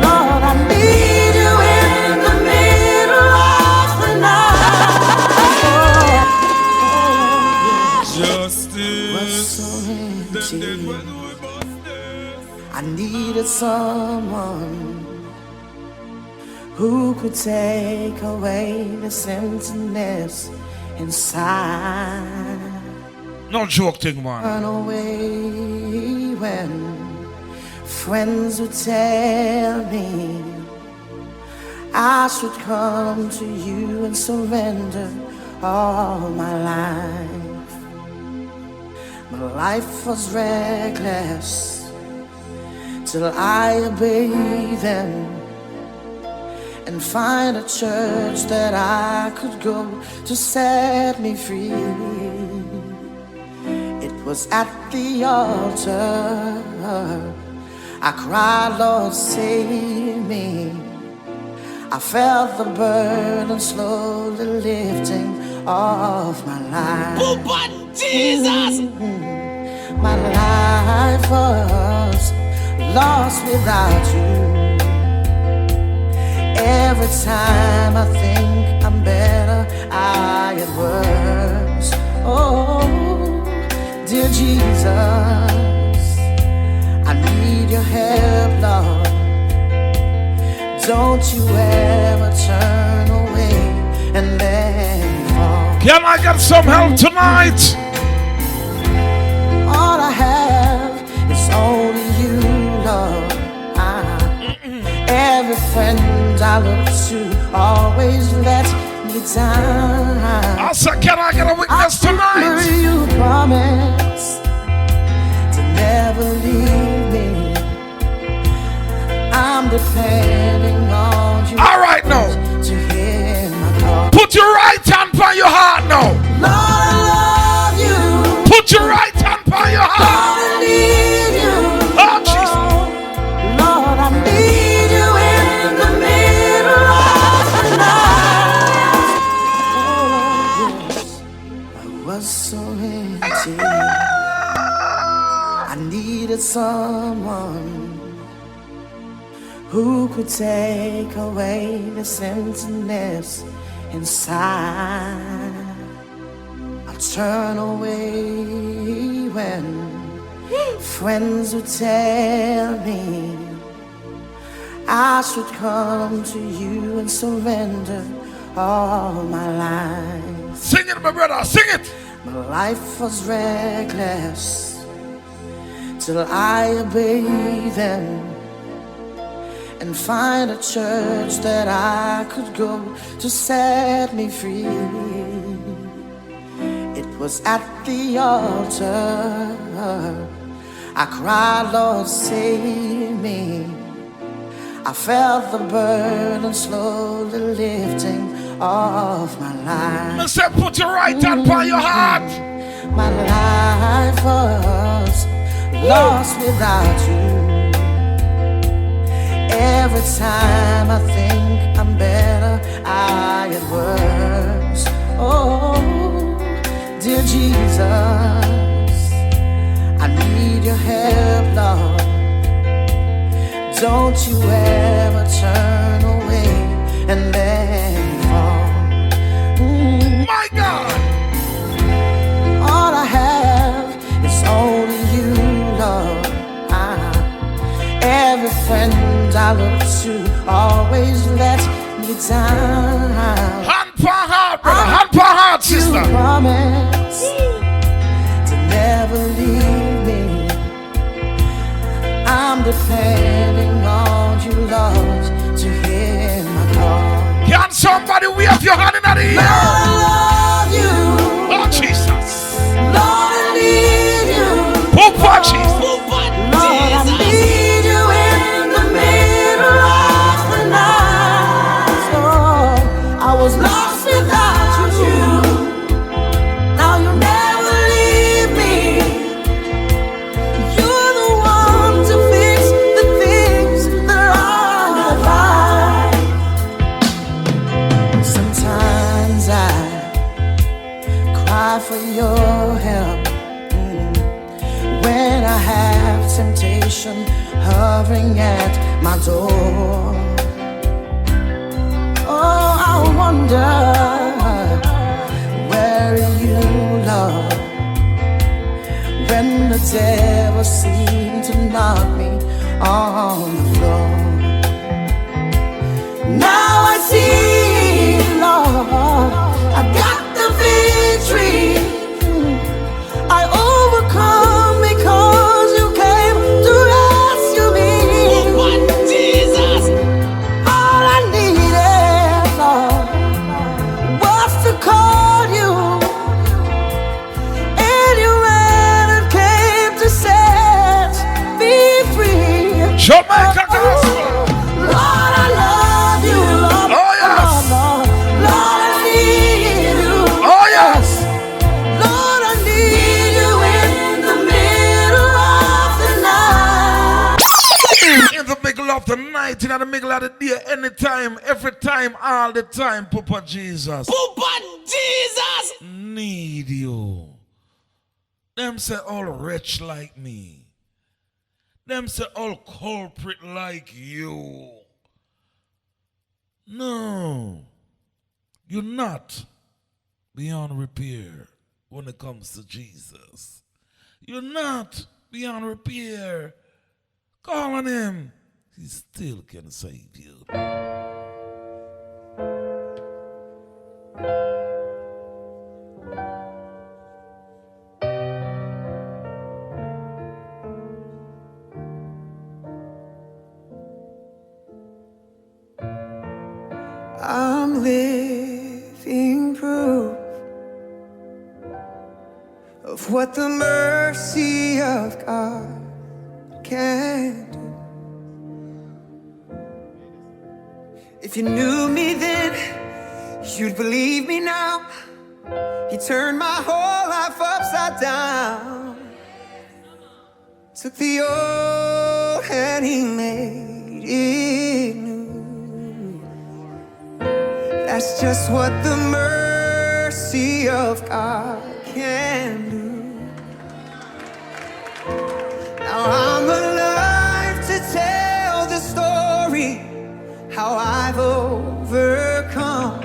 Lord, I need you in the middle of the night. Justice. So Them dead empty. when we busted. I needed someone who could take away this emptiness inside. No joke thing, man. Run away when friends would tell me I should come to you and surrender all my life. My life was reckless till I obeyed them and find a church that I could go to set me free. It was at the altar I cried, Lord, save me. I felt the burden slowly lifting off my life. But Jesus! My life was lost without you. Every time I think I'm better, I get worse. Oh, dear Jesus, I need your Don't you ever turn away and let me fall. Can I get some help tonight? All I have is only you, Lord. Every friend I look to always let me down. I said, can I get a witness tonight? You promise to never leave me. I'm depending on you. All right, now. To hear my call. Put your right hand on your heart now. Lord, I love you. Put your right hand on your heart. Lord, I need you. Oh, Jesus. Lord, I need you in the middle of the night. Oh, yes, I was so empty. I needed someone who could take away the emptiness inside. I'll turn away when friends would tell me I should come to you and surrender all my life. Sing it, my brother, sing it. My life was reckless till I obeyed them and find a church that I could go to set me free. It was at the altar I cried, Lord, save me. I felt the burden slowly lifting off my life. I said, put your right hand on your heart. My life was lost without you. Every time I think I'm better, I get worse. Oh, dear Jesus, I need your help, Lord. Don't you ever turn away and let me fall. My God! All I have is only you, Lord. Every friend I look to always let me down. Hand for heart, brother. Hand for heart, sister. You promise to never leave me. I'm depending on you, Lord, to hear my call. Can somebody wave your hand in the air? Lord, I love you. Oh, Jesus. Lord, I need you. Poop for Jesus. Lord, I need you in the middle of the night. Oh, I was lost without you. Now you never leave me. You're the one to fix the things that are right. Sometimes I cry for your help when I have temptation hovering at my door. Oh, I wonder, where are you, Lord, when the devil seemed to knock me on the floor. Now I see, Lord, I got the victory. I overcome because you came to rescue me. Oh, Jesus! All I needed, Lord, was to call you, and you ran and came to set me free. Jamaica gospel. Lord, I love you, Lord. Oh, yes. Lord, Lord, I need you. Oh, yes. Lord, I need you in the middle of the night. In the middle of the night, in the middle of the day, anytime, every time, all the time, Papa Jesus. Papa Jesus! Need you. Them say all rich like me. Them say all culprit like you. No. You're not beyond repair when it comes to Jesus. You're not beyond repair. Call on him. He still can save you. I'm living proof of what the mercy of God can do. If you knew me then, you'd believe me now. He turned my whole life upside down. Took the old and he made it new. That's just what the mercy of God can do. Now I'm alive to tell the story, how I've overcome.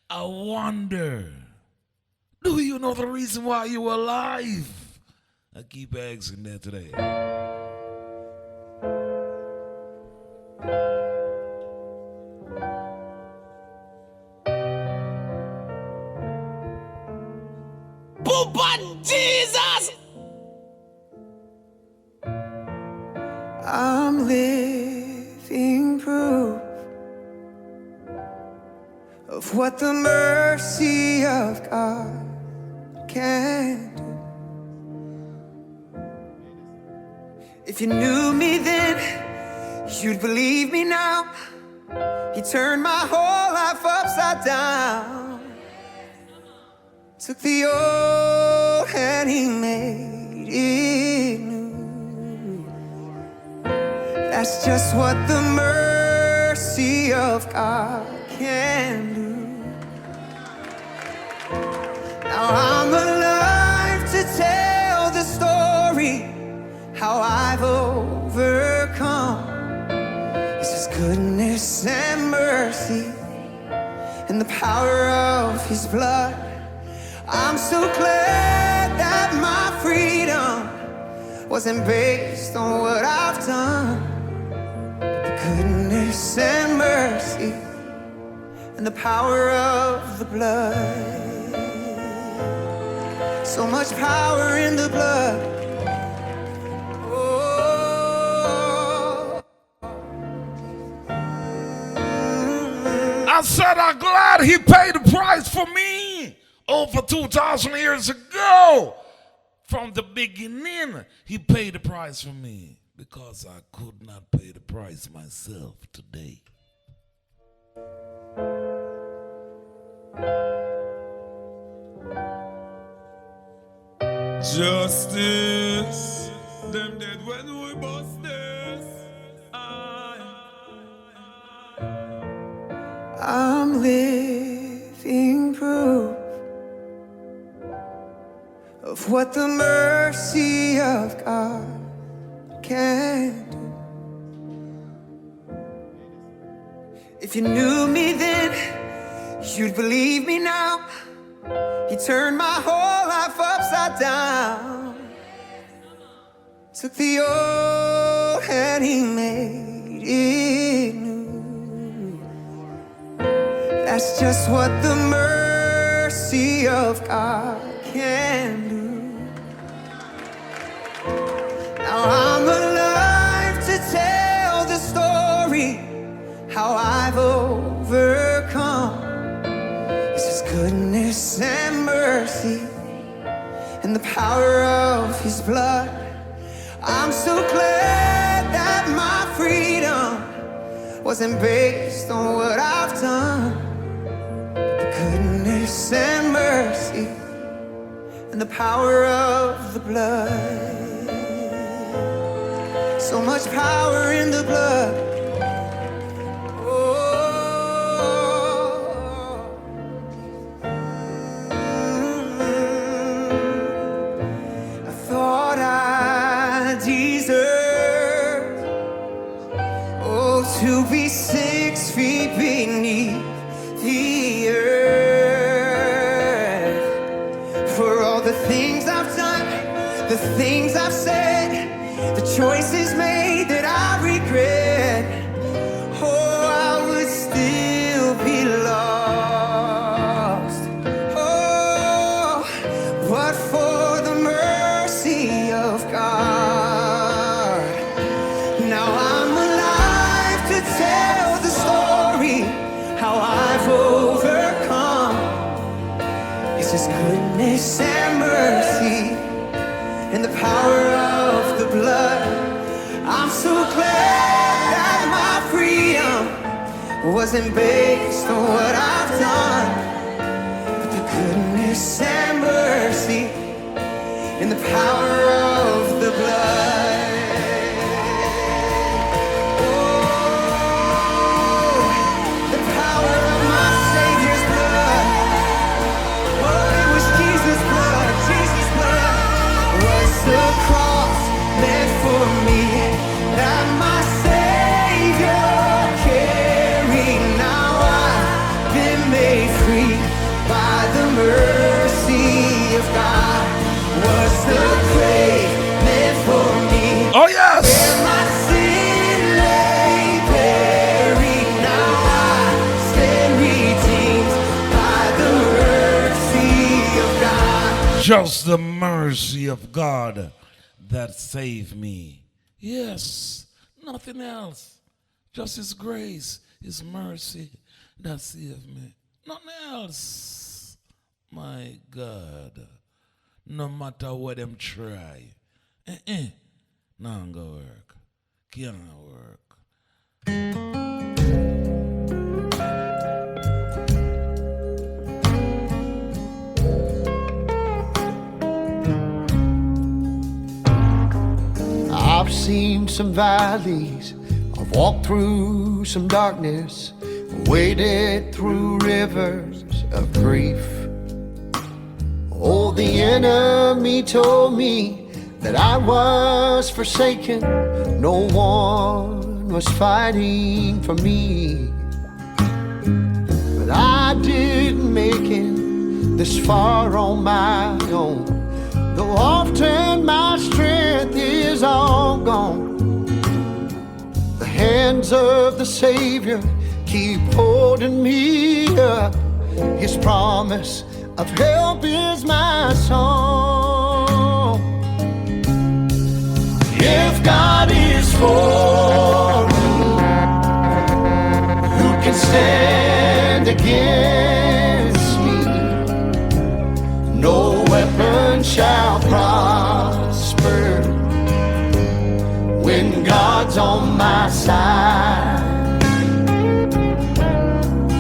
I wonder, do you know the reason why you're alive? I keep asking that today. Jesus! I'm living proof of what the mercy of God can do. If you knew me then, you'd believe me now. He turned my whole life upside down. Took the old and he made it new. That's just what the mercy of God can do. Now I'm alive to tell the story, how I've overcome. It's His goodness and mercy and the power of His blood. I'm so glad that my freedom wasn't based on what I've done, but the goodness and mercy and the power of the blood. So much power in the blood. I said I'm glad He paid the price for me over 2,000 years ago. From the beginning, He paid the price for me because I could not pay the price myself today. Justice, them dead when we bust this. I'm living proof of what the mercy of God can do. If you knew me then, you'd believe me now. He turned my whole life upside down. Took the old and he made it new. That's just what the mercy of God can do. Now I'm alive to tell the story, how I've overcome. It's His goodness and mercy and the power of His blood. I'm so glad that my freedom wasn't based on what I've done, but the goodness and mercy and the power of the blood. So much power in the blood. I thought I deserved, to be 6 feet beneath the earth. For all the things I've done, the things I've said, the choices made that I regret, oh, I would still be lost. Oh, but for the mercy of God, now I'm alive to tell the story how I've overcome. It's His goodness and mercy and the power of the blood. I'm so glad that my freedom wasn't based on what I've done, but the goodness and mercy and the power of the blood. Oh, the power of my Savior's blood. Oh, it was Jesus' blood. Jesus' blood was the cross meant for me that my Savior carried. Now I've been made free by the mercy of God. Was the grave meant for me? Oh yes! Where my sin lay buried. Now I stand redeemed by the mercy of God. Just the mercy of God that saved me. Yes, nothing else. Just His grace, His mercy that saved me. Nothing else. My God. No matter what them try. Not gonna work. Cannot work. I've seen some valleys, I've walked through some darkness, waded through rivers of grief. Oh, the enemy told me that I was forsaken, no one was fighting for me. But I didn't make it this far on my own, though often my strength is all gone. The hands of the Savior keep holding me up. His promise of help is my song. If God is for me, who can stand against me? No weapon shall prosper when God's on my side.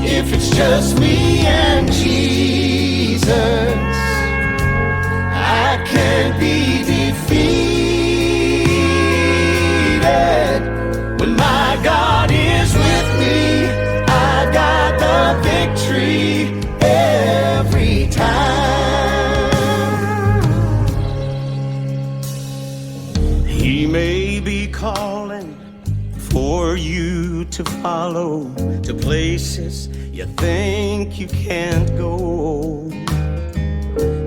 If it's just me and Jesus, I can't be defeated. When my God is with me, I got the victory every time. He may be calling for you to follow to places you think you can't go,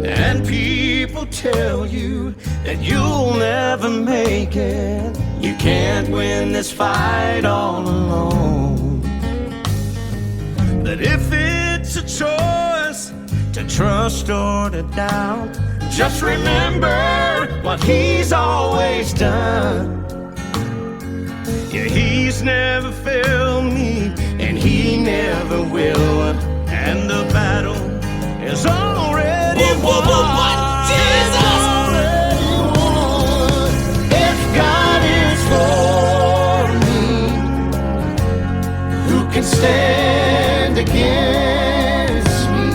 and people tell you that you'll never make it. You can't win this fight all alone. But if it's a choice to trust or to doubt, just remember what He's always done. Yeah, He's never failed me, and He never will. And the battle is already won. Jesus! If God is for me, who can stand against me?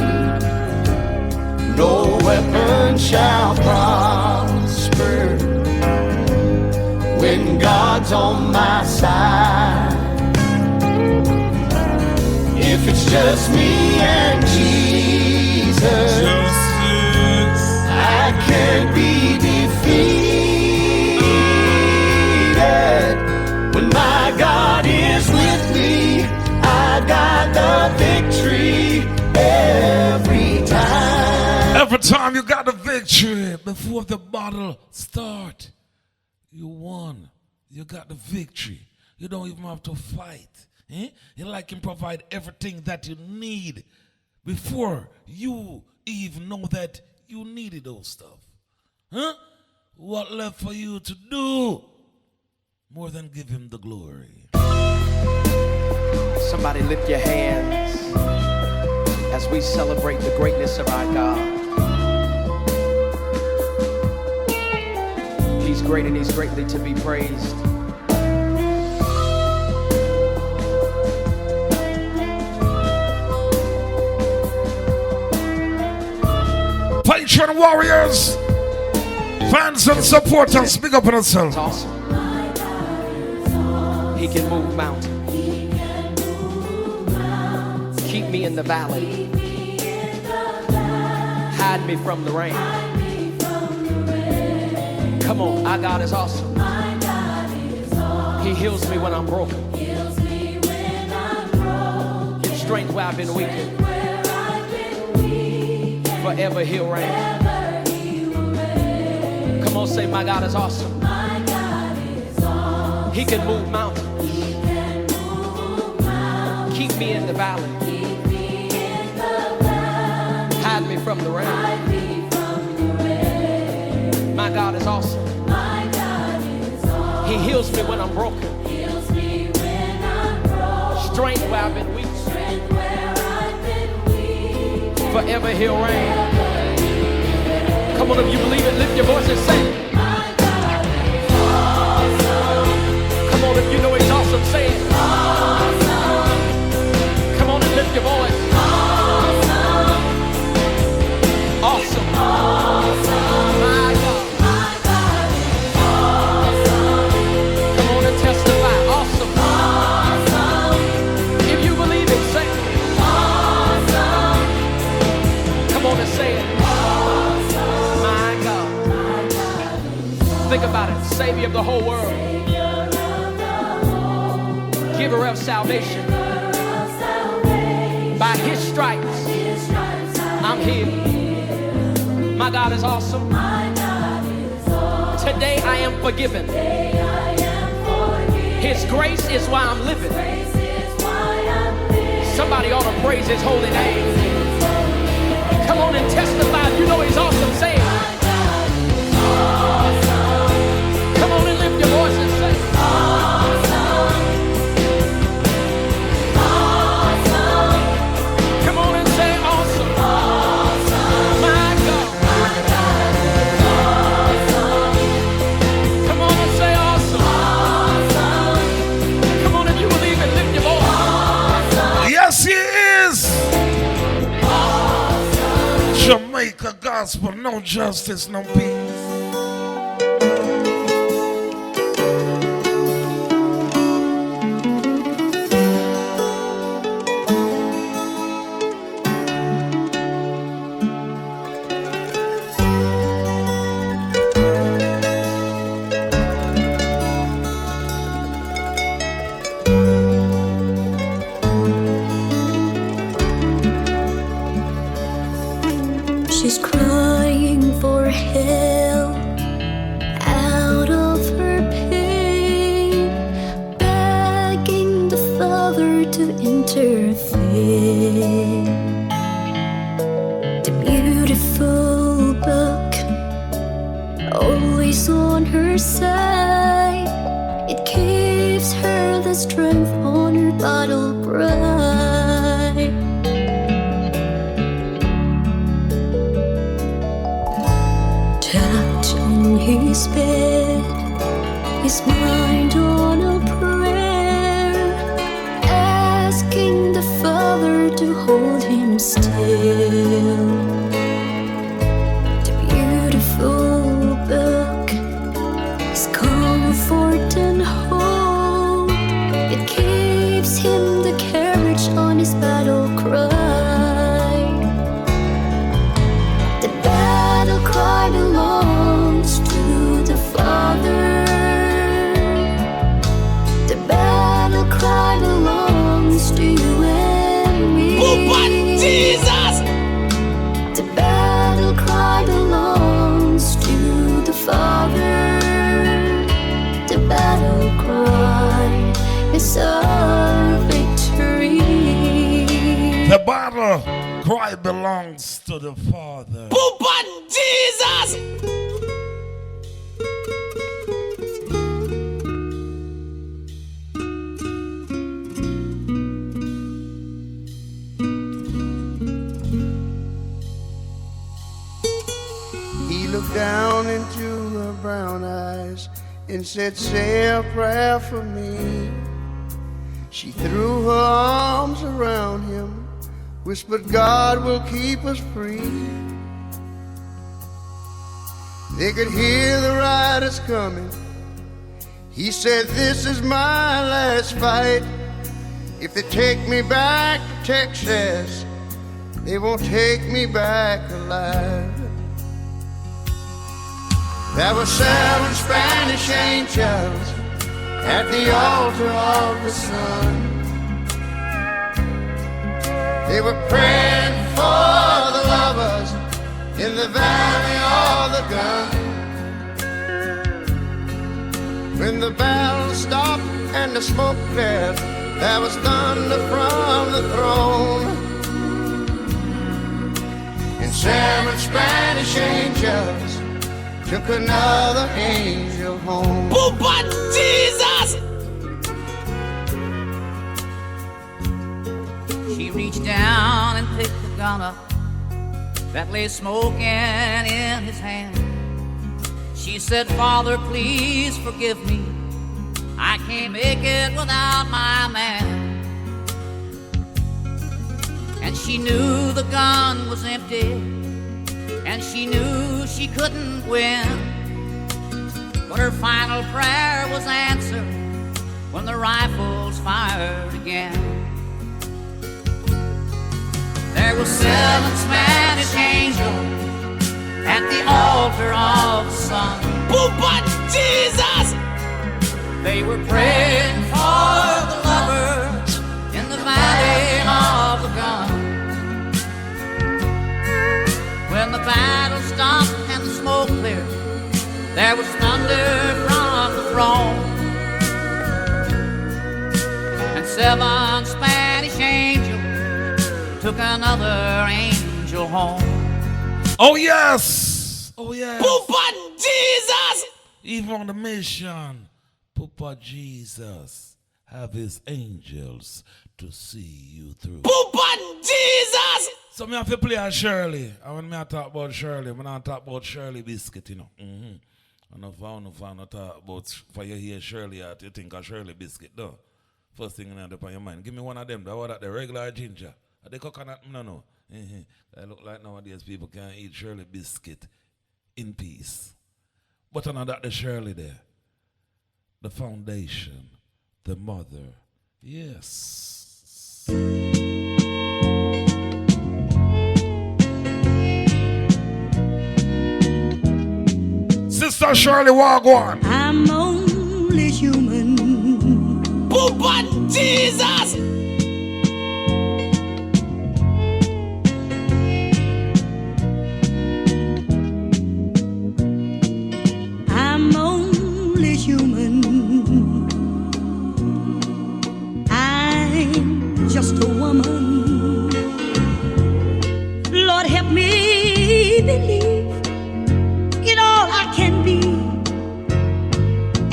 No weapon shall prosper when God's on my side. If it's just me and Jesus, I can't be defeated. When my God is with me, I got the victory every time. Every time you got the victory before the battle start. You won. You got the victory. You don't even have to fight. He can provide everything that you need before you even know that you needed those stuff. What left for you to do more than give him the glory? Somebody lift your hands as we celebrate the greatness of our God. He's great and he's greatly to be praised. Patron warriors, fans and supporters, big up on yourself. Awesome. He can move mountains. Keep me in the valley. Hide me from the rain. Come on, our God is awesome. He heals me when I'm broken. Gives strength where I've been weak. Forever he'll reign. Come on, say my God is awesome. He can move mountains. Keep me in the valley. Hide me from the rain. My God is awesome. He heals me when I'm broken. Strength where I've been weak. Forever he'll reign. Come on, if you believe it, lift your voice and say it. Come on, if you know he's awesome, say it. Come on and lift your voice. Awesome. My God. Come on and testify. Awesome. If you believe it, say it. Come on and say it. My God. Think about it. Savior of the whole world. Giver of salvation. By his stripes, I'm healed. My God is awesome. Today I am forgiven. His grace is why I'm living. Somebody ought to praise his holy name. Come on and testify. You know he's awesome. Say it. Come on and lift your voice and say it. Come on and say awesome. My God. Come on and say awesome. Come on, if you believe it, lift your voice. Yes, he is. Jamaica gospel, no justice, no peace. She's crying for help out of her pain, begging the Father to intervene. The beautiful book, always on her side, it gives her the strength on her battle cry. His bed, his mind on a prayer, asking the Father to hold him still. The beautiful book is comfort and hope. It gives him the courage on his battle cry. The battle cry belongs to the Father. The battle cry belongs to you and me. Oh, but Jesus! to the Father. Poop on Jesus! He looked down into her brown eyes and said, say a prayer for me. She threw her arms around him, whispered, God will keep us free. They could hear the riders coming. He said, this is my last fight. If they take me back to Texas, they won't take me back alive. There were 7 Spanish angels at the altar of the sun. They were praying for the lovers in the valley of the gun. When the battle stopped and the smoke cleared, there was thunder from the throne. And 7 Spanish angels took another angel home. Poop on Jesus! She reached down and picked the gun up that lay smoking in his hand. She said, Father, please forgive me. I can't make it without my man. And she knew the gun was empty, and she knew she couldn't win. But her final prayer was answered when the rifles fired again. There were 7 Spanish angels at the altar of the sun. Poop on Jesus! They were praying for the lovers in the valley of the gun. When the battle stopped and the smoke cleared, there was thunder from the throne. And 7 Spanish angels took another angel home. Oh yes! Oh yes! Poop on Jesus! Even on the mission, Papa Jesus have his angels to see you through. Poop on Jesus! So me have to play on Shirley. And when I talk about Shirley, I don't talk about Shirley Biscuit, you know. I don't talk about, for you hear Shirley out, you think of Shirley Biscuit, though. First thing in your mind. Give me one of them, that the regular ginger. The coconut, no. I look like nowadays people can't eat Shirley Biscuit in peace. But another the Shirley there. The foundation, the mother, yes. Sister Shirley Wagwan. I'm only human. Poop on Jesus! I'm only human. I'm just a woman. Lord, help me believe in all I can be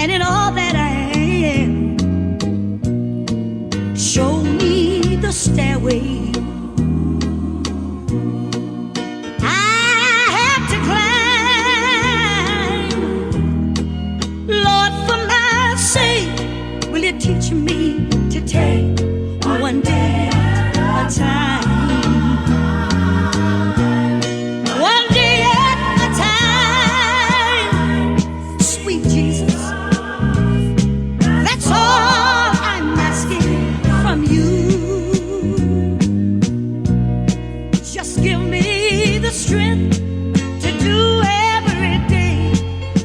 and in all that I am. Show me the stairway I have to climb. Lord, for my sake, will you teach me to take one day at a time? One day at a time, sweet Jesus. That's all I'm asking from you. Just give me the strength to do every day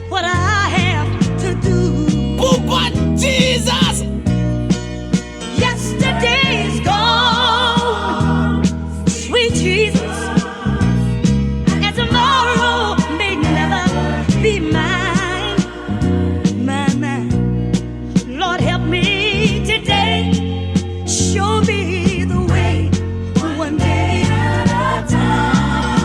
what I have to do. Poop on Jesus! Yesterday's gone, sweet Jesus, and tomorrow may never be mine, mine. Lord, help me today, show me the way, one day at a time.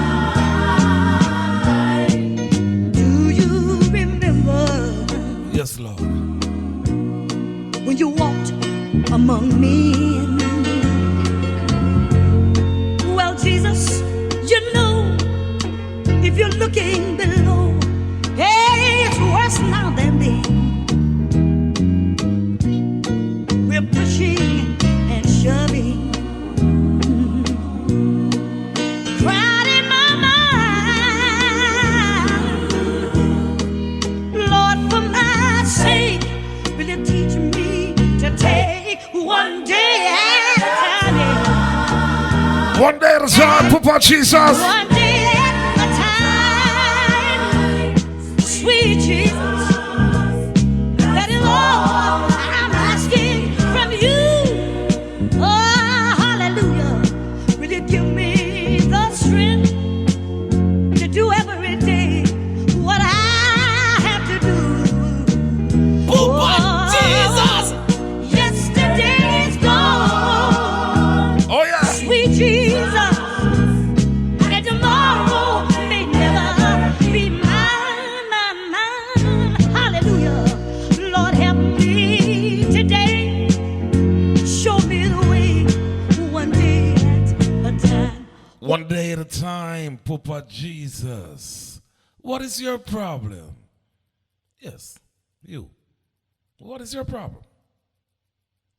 Yes, Lord. When you walked among men, well, Jesus, you know, if you're looking below, hey, it's worse now than then. We're pushing and shoving. Pride in my mind. Lord, for my sake, will you teach me to take one day at a time? One day at a time, Papa Jesus. One day at a time, sweet Jesus. That is all I'm asking from you. Oh, hallelujah. Will you give me the strength to do every day what I have to do? Papa Jesus! Yesterday is gone. Oh, yeah. Sweet Jesus. And tomorrow may never be mine. Hallelujah. Lord, help me today. Show me the way one day at a time. One day at a time, Papa Jesus. What is your problem? Yes, you. What is your problem?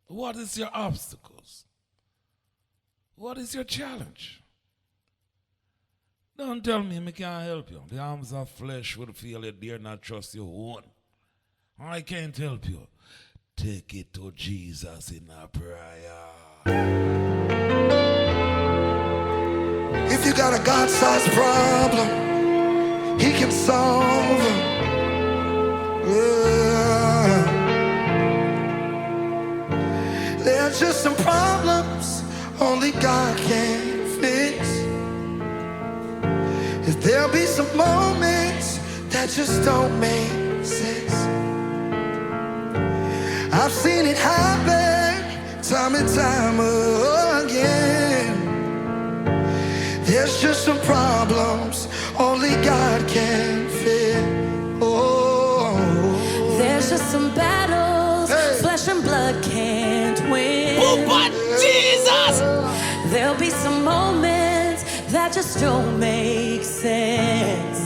What is your obstacles? What is your challenge? Don't tell me I can't help you. The arms of flesh will feel you dare not trust your own. I can't help you. Take it to Jesus in a prayer. If you got a God-sized problem, He can solve them. There's just some problems only God can fix. If there'll be some moments that just don't make sense. I've seen it happen time and time again. There's just some problems only God can fix. Oh, There's just some battles flesh and blood can't win. Papa Jesus! There'll be some moments that just don't make sense.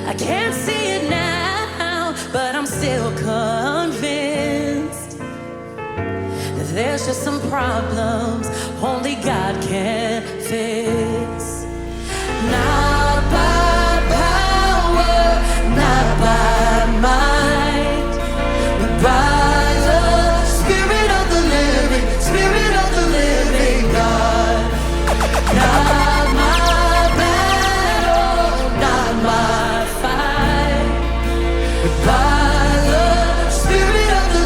I can't see it now, but I'm still convinced that there's just some problems only God can fix. Not by power, not by might, but by the Spirit of the living God. Not my battle, not my fight, but by the Spirit of the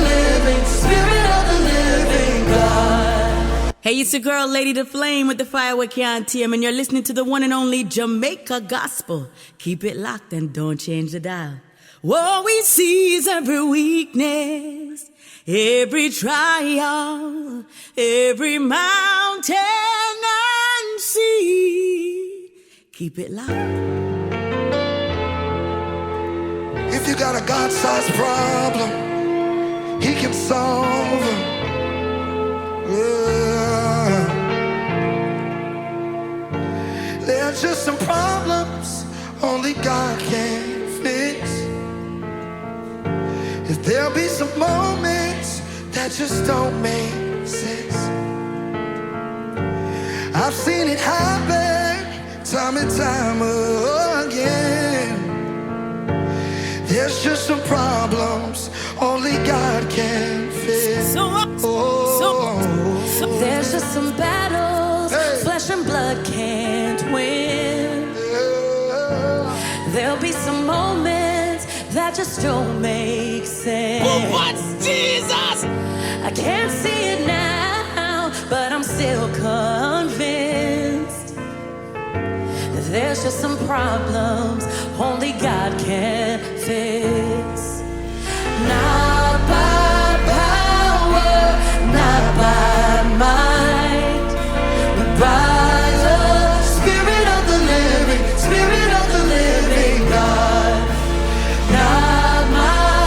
living God. Hey, it's your girl, Lady the Flame with the fire we can't tame, and you're listening to the one and only Jamaica Gospel. Keep it locked and don't change the dial. What we see is every weakness, every trial, every mountain and sea. Keep it locked. if you got a God-sized problem, He can solve them. There's just some problems only God can fix. If there'll be some moments that just don't make sense. I've seen it happen time and time again. There's just some problems only God can fix. There's just some battles flesh and blood can't win. There'll be some moments that just don't make sense. Papa Jesus! I can't see it now, but I'm still convinced that there's just some problems only God can fix. Not by power, not by might, but by the Spirit of the living God. Not my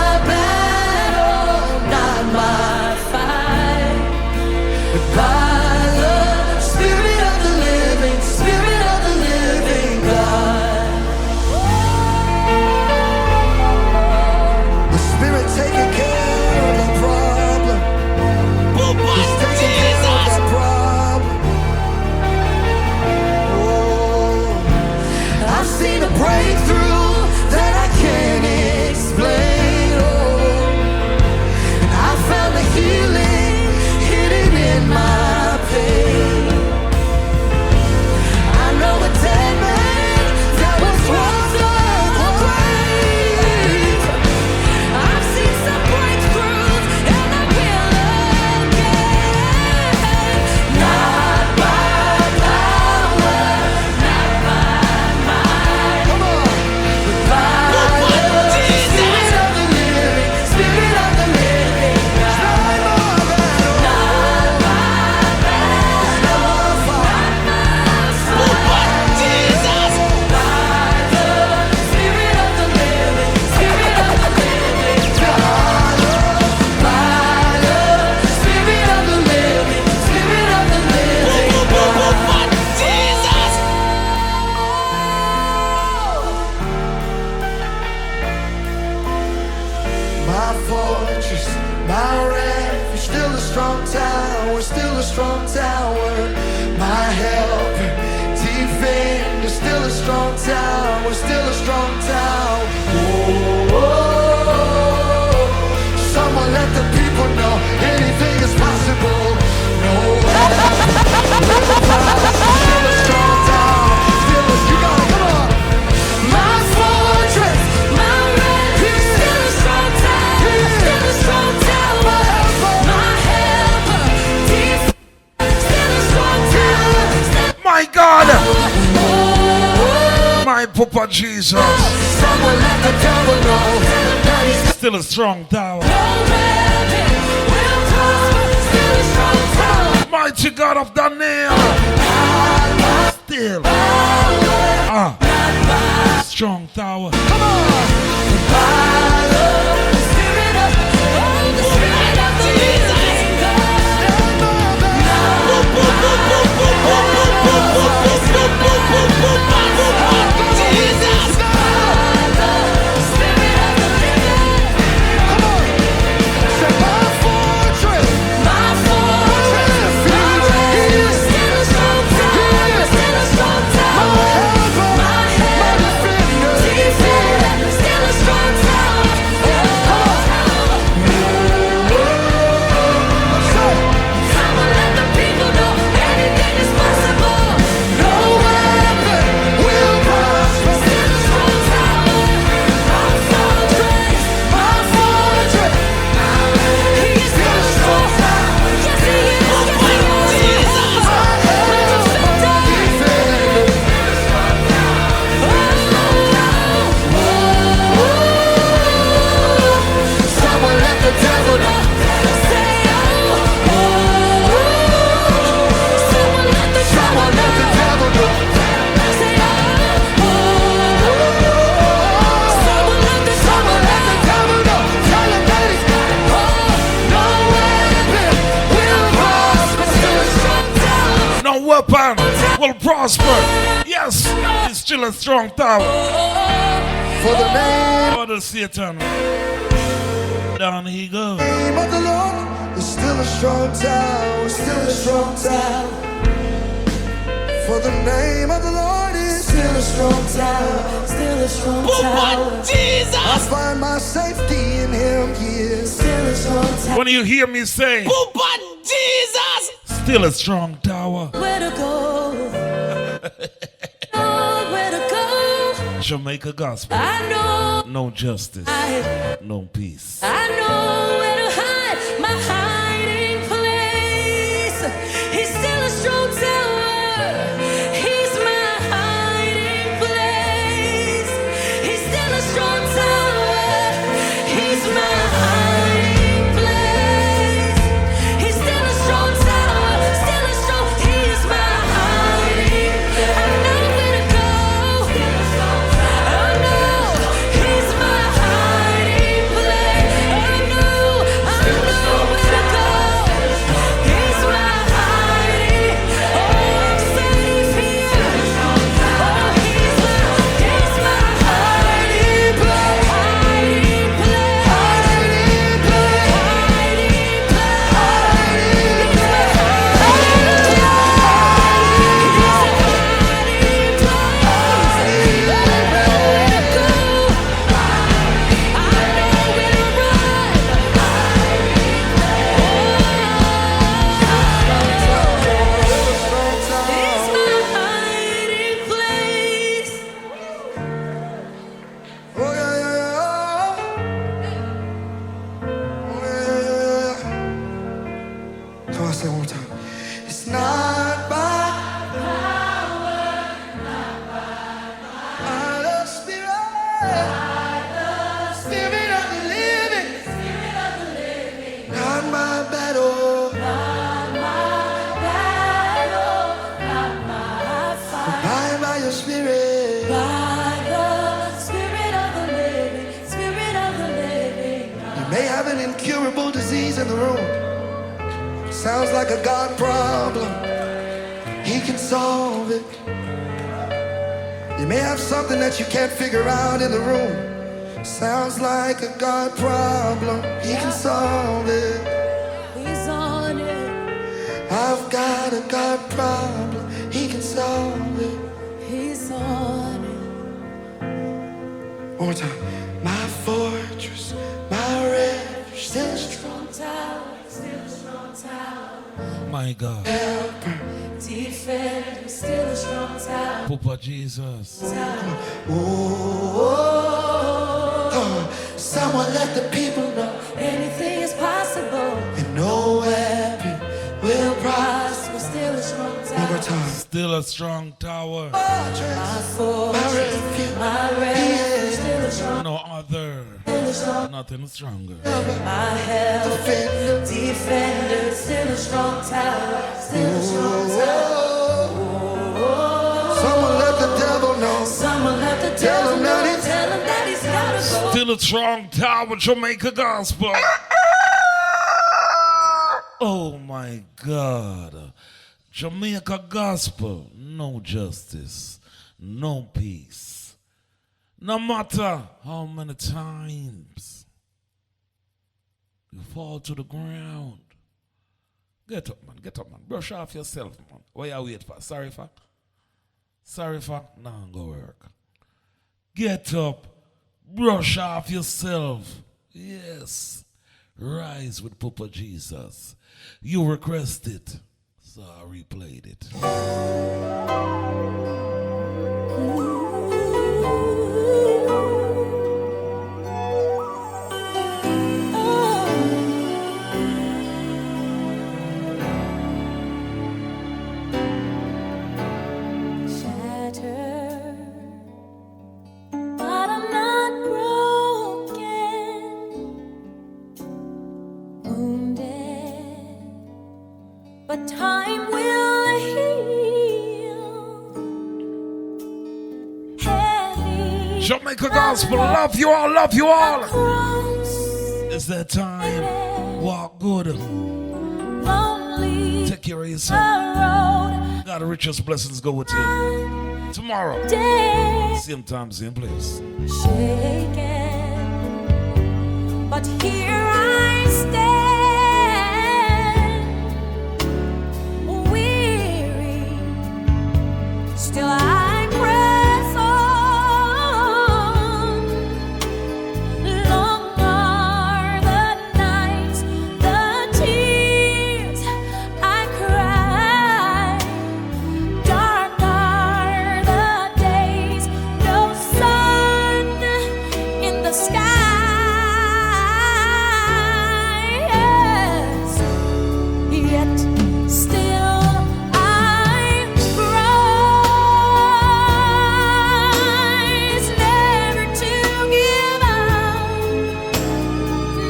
my fortress, my refuge, still a strong tower, still a strong tower. My helper, defender, still a strong tower, still a strong tower. Oh, someone let the people know anything is possible. No, still a strong tower, still a, you gotta come on. My fortress, my refuge, still a strong tower, still a strong tower. My helper, defender, still a strong tower. My God, my Papa Jesus, someone let the devil know. Still a strong tower. Mighty God of Daniel, still strong tower. Come on. Will prosper. Yes, it's still a strong tower. For the name of the Satan, down he goes. The name of the Lord is still a strong tower, still a strong tower. For the name of the Lord is still a strong tower, still a strong tower. Jesus! I find my safety in Him. He is still a strong tower. When you hear me say, Jesus! Still a strong tower. Where to go? Where to go? Jamaica gospel. I know. No justice. No peace. I know where to hide my hiding place. He's still a strong tower. He's my hiding place. He's still a strong tower. He's my hiding place. He's still a strong tower. Still a strong. He's my hiding place. I know where to go. Oh no, He's my hiding place. Oh no, I know where to go. He's my hiding. Oh, I'm safe here. Oh, He's my hiding place. Hiding place. Hiding place. Oh yeah, yeah, yeah. Oh yeah, yeah, yeah. Come on, say it one more time. It's not by power, by the Spirit, Spirit of the living, not my battle, by your Spirit. You may have an incurable disease in the room. Sounds like a God problem. He can solve it. You may have something that you can't figure out in the room. Sounds like a God problem. He can solve it. He's on it. I've got a God problem. He can solve it. He's on it. One more time. My fortress, my refuge, still a strong tower, still a strong tower. My God. helper. Defender, still a strong tower. Papa Jesus. Someone let the people know Anything is possible. and no weapon will Prosper, still a strong tower. One more time. Still a strong tower. My fortress, my refuge, still a strong No other. Nothing stronger. My help, defender, still a strong tower, still a strong tower. Someone let the devil know. Someone let the devil know. Tell him that he's gotta go. Still a strong tower, Jamaica gospel. Oh my God. Jamaica gospel. No justice. No peace. No matter how many times you fall to the ground. Get up, man. Get up, man. Brush off yourself, man. What you wait for? Sorry for? Sorry for? Nah, go work. Get up. Brush off yourself. Yes. Rise with Papa Jesus. You request it, so I replayed it. But time will heal. Heavy Jamaica gospel, love you all, love you all. cross, It's that time. Walk good. lonely Take care of yourself. road. God, the richest blessings go with you. Tomorrow, Day same time, same place. shaken, but here I stand, weary. Still I press on. Long are the nights, the tears I cry. Dark are the days, no sun in the sky. Yes, yet still I rise, never to give up,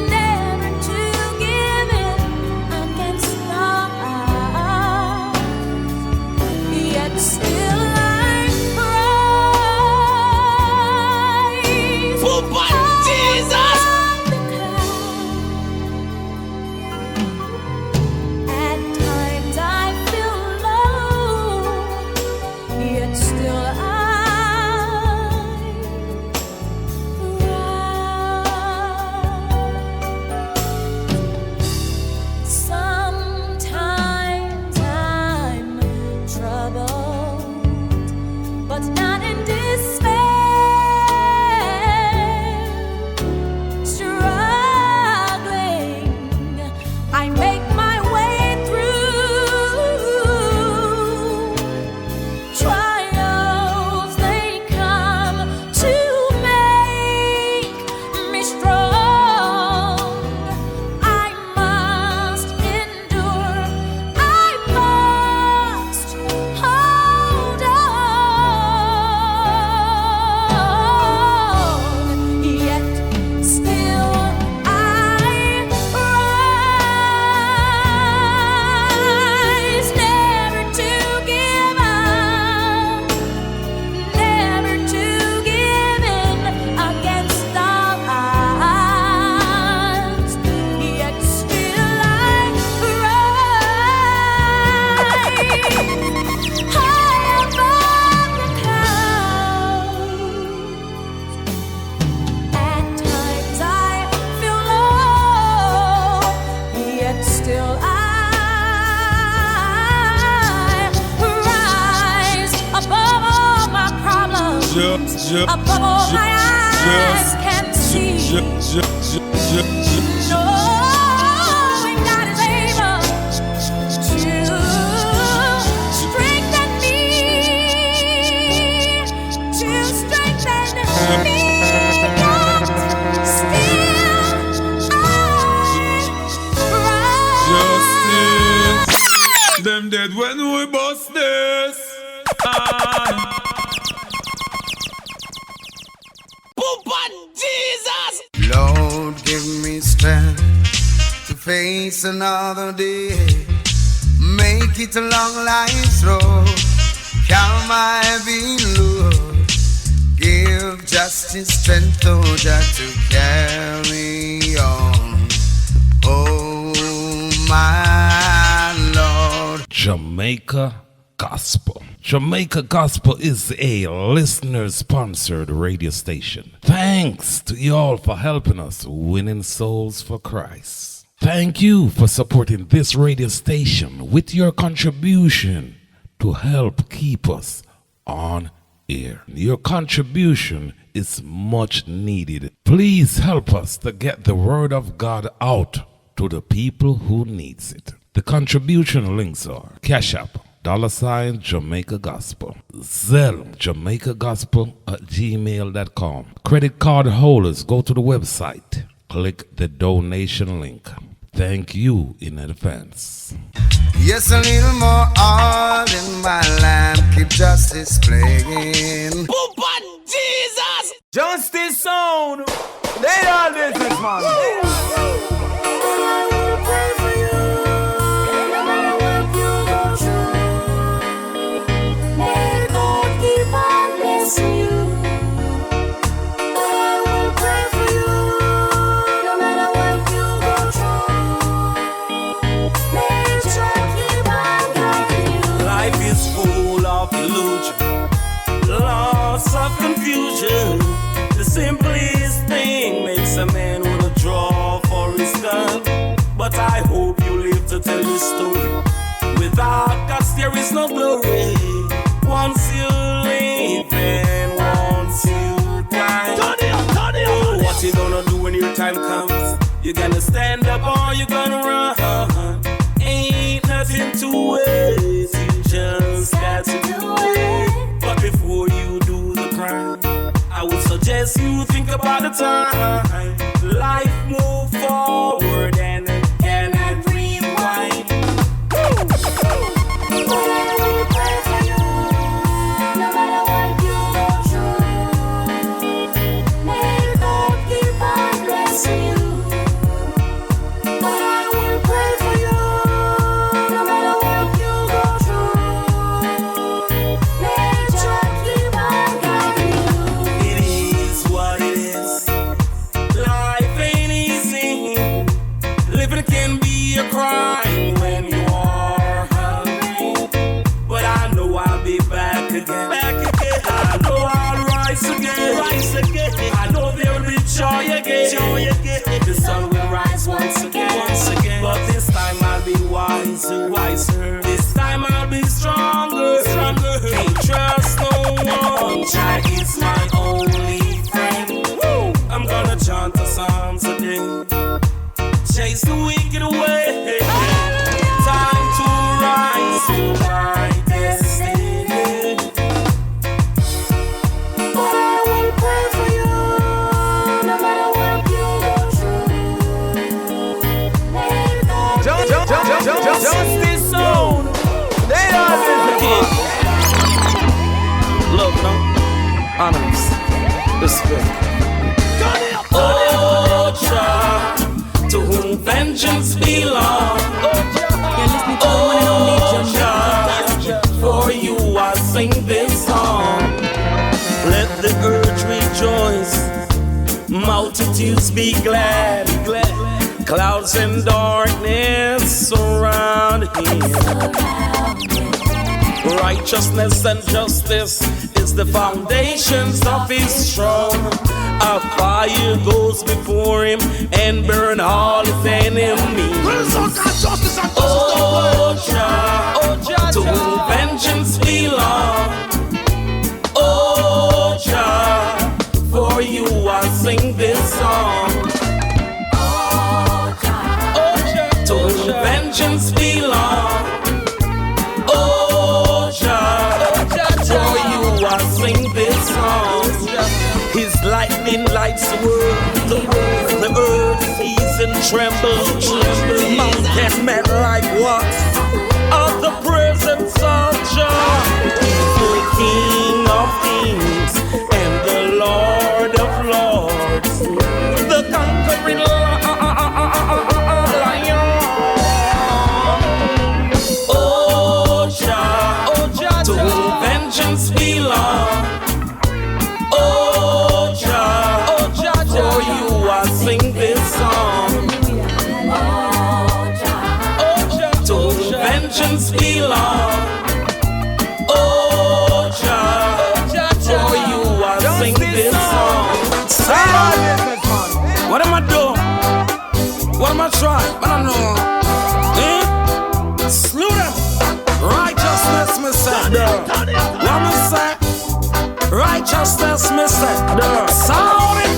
never to give in against odds. Yet still I rise. Papa above all my eyes can see. Knowing God is able to strengthen me, to strengthen me. Yet still I rise. Them dead when we bust this. Jesus! Lord, give me strength to face another day. Make it a long life's road. Calm my heavy load. Give justice strength, oh Jah, to carry on. Oh my Lord. Jamaica Gospel. Jamaica Gospel is a listener-sponsored radio station. Thanks to y'all for helping us winning souls for Christ. Thank you for supporting this radio station with your contribution to help keep us on air. Your contribution is much needed. Please help us to get the word of God out to the people who needs it. The contribution links are CashApp Jamaica Gospel, Zelle JamaicaGospel@gmail.com. Credit card holders, go to the website, click the donation link. Thank you in advance. Yes, a little more oil in my lamp, keep justice playing. Jesus! Justice sound. They all business, man. Life is full of illusion, lots of confusion. The simplest thing makes a man wanna draw for his gun. But I hope you live to tell your story. Without God there is no glory. Once you live and once you die. Oh, what you gonna do when your time comes? You gonna stand up or you gonna run? Ain't nothing to waste. You just got to do it. But before you do the crime, I would suggest you think about the time. Life move forward and it cannot rewind. The sun will rise once again. But this time I'll be wiser. This time I'll be stronger. Can't trust no one. Jah is my only friend. I'm gonna chant the Psalms again. Chase the wicked away. Time to rise to my destiny. But I will pray for you, no matter what you go through. Justice zone. They all business. Love, no? Honors. Respect. Oh, Jah, to whom vengeance belongs. You're listening to the one and only Jamaica. For you I sing this song. Let the earth rejoice, multitudes be glad. Clouds and darkness surround him. Righteousness and justice is the foundations of his throne. A fire goes before him and burn all his enemies. Oh, Jah, to whom vengeance belongs. Oh, Jah, sing this song. To vengeance belong. Oh, Jah, for you I sing this song. His lightning lights the world. The earth sees and trembles. Mountains melt like wax of the presence of Jah. The King of Kings and the Lord of Lords, the conquering lion. Oh Jah, to vengeance belong. Oh Jah, for you I sing this song. To vengeance belong. Oh Jah, for you I sing this song. What am I doing? What am I trying? I don't know. Slew them. Righteousness, me say. What me say? Righteousness, me say. Sound it.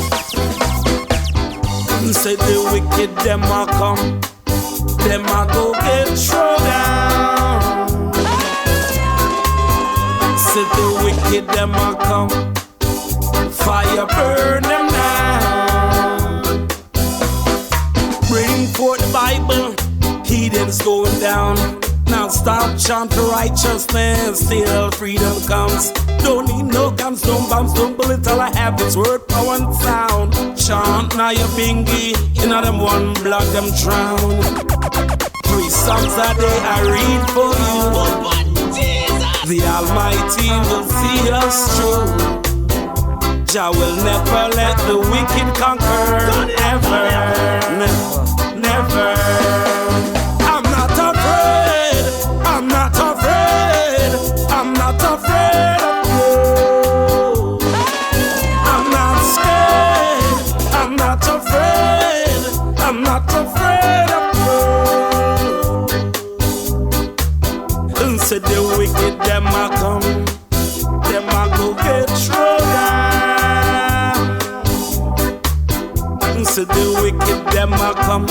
Say the wicked, them a come. Them a go get thrown down. Say the wicked, them a come. Fire burn them down. Bring forth the Bible. Heathens going down. Now stop chanting righteousness till freedom comes. Don't need no guns, no bombs, no bullets. All I have is word, power, and sound. Chant now your bingy. In them one blood, them drown. 3 songs a day I read for you. The Almighty will see us through. Jah will never let the wicked conquer. Never, never, never. I'm not afraid. I'm not afraid. I'm not afraid of you. I'm not scared. I'm not afraid. I'm not afraid of you. And said the wicked them a come. Them a go get thrown down. And said the wicked them a come.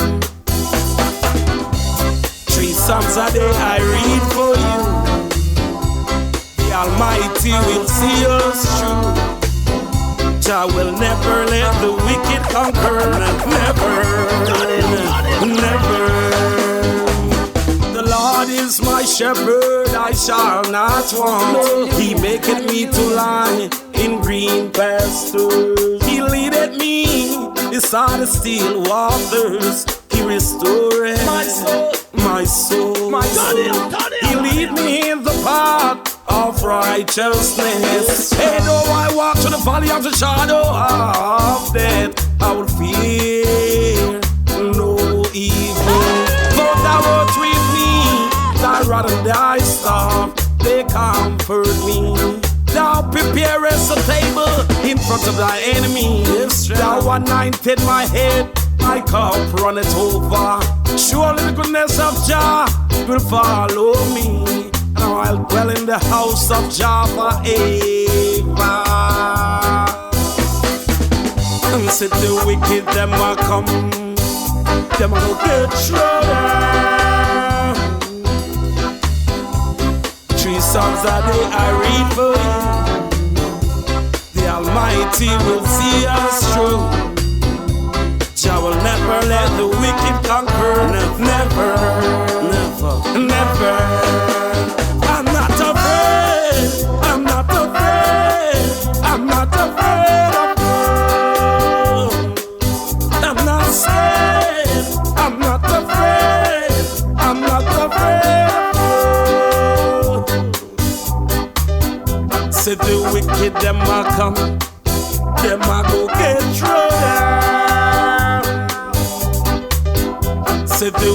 3 Psalms a day I read for you. The Almighty will see us through. Jah will never let the wicked conquer. Never, never. The Lord is my shepherd, I shall not want. He maketh me to lie in green pastures. He leadeth me beside the still waters. He restoreth my soul, my soul, my soul. He lead me in the path of righteousness. Hey, though I walk through the valley of the shadow of death, I will fear no evil. For thou art with me, thy rod and thy staff, they comfort me. Thou preparest a table in front of thy enemies. Thou anointed my head, my cup runneth over. Surely the goodness of Jah will follow me. Now I'll dwell in the house of Jah forever. And said the wicked them a come, them a go get thrown down. 3 Psalms a day I read for you. The Almighty will see us through. Jah will never let the wicked conquer. Never, never, never. I'm not afraid. I'm not afraid. I'm not afraid of you. I'm not scared. I'm not afraid. I'm not afraid of you. Say the wicked them a come, them a go get thrown down. Say the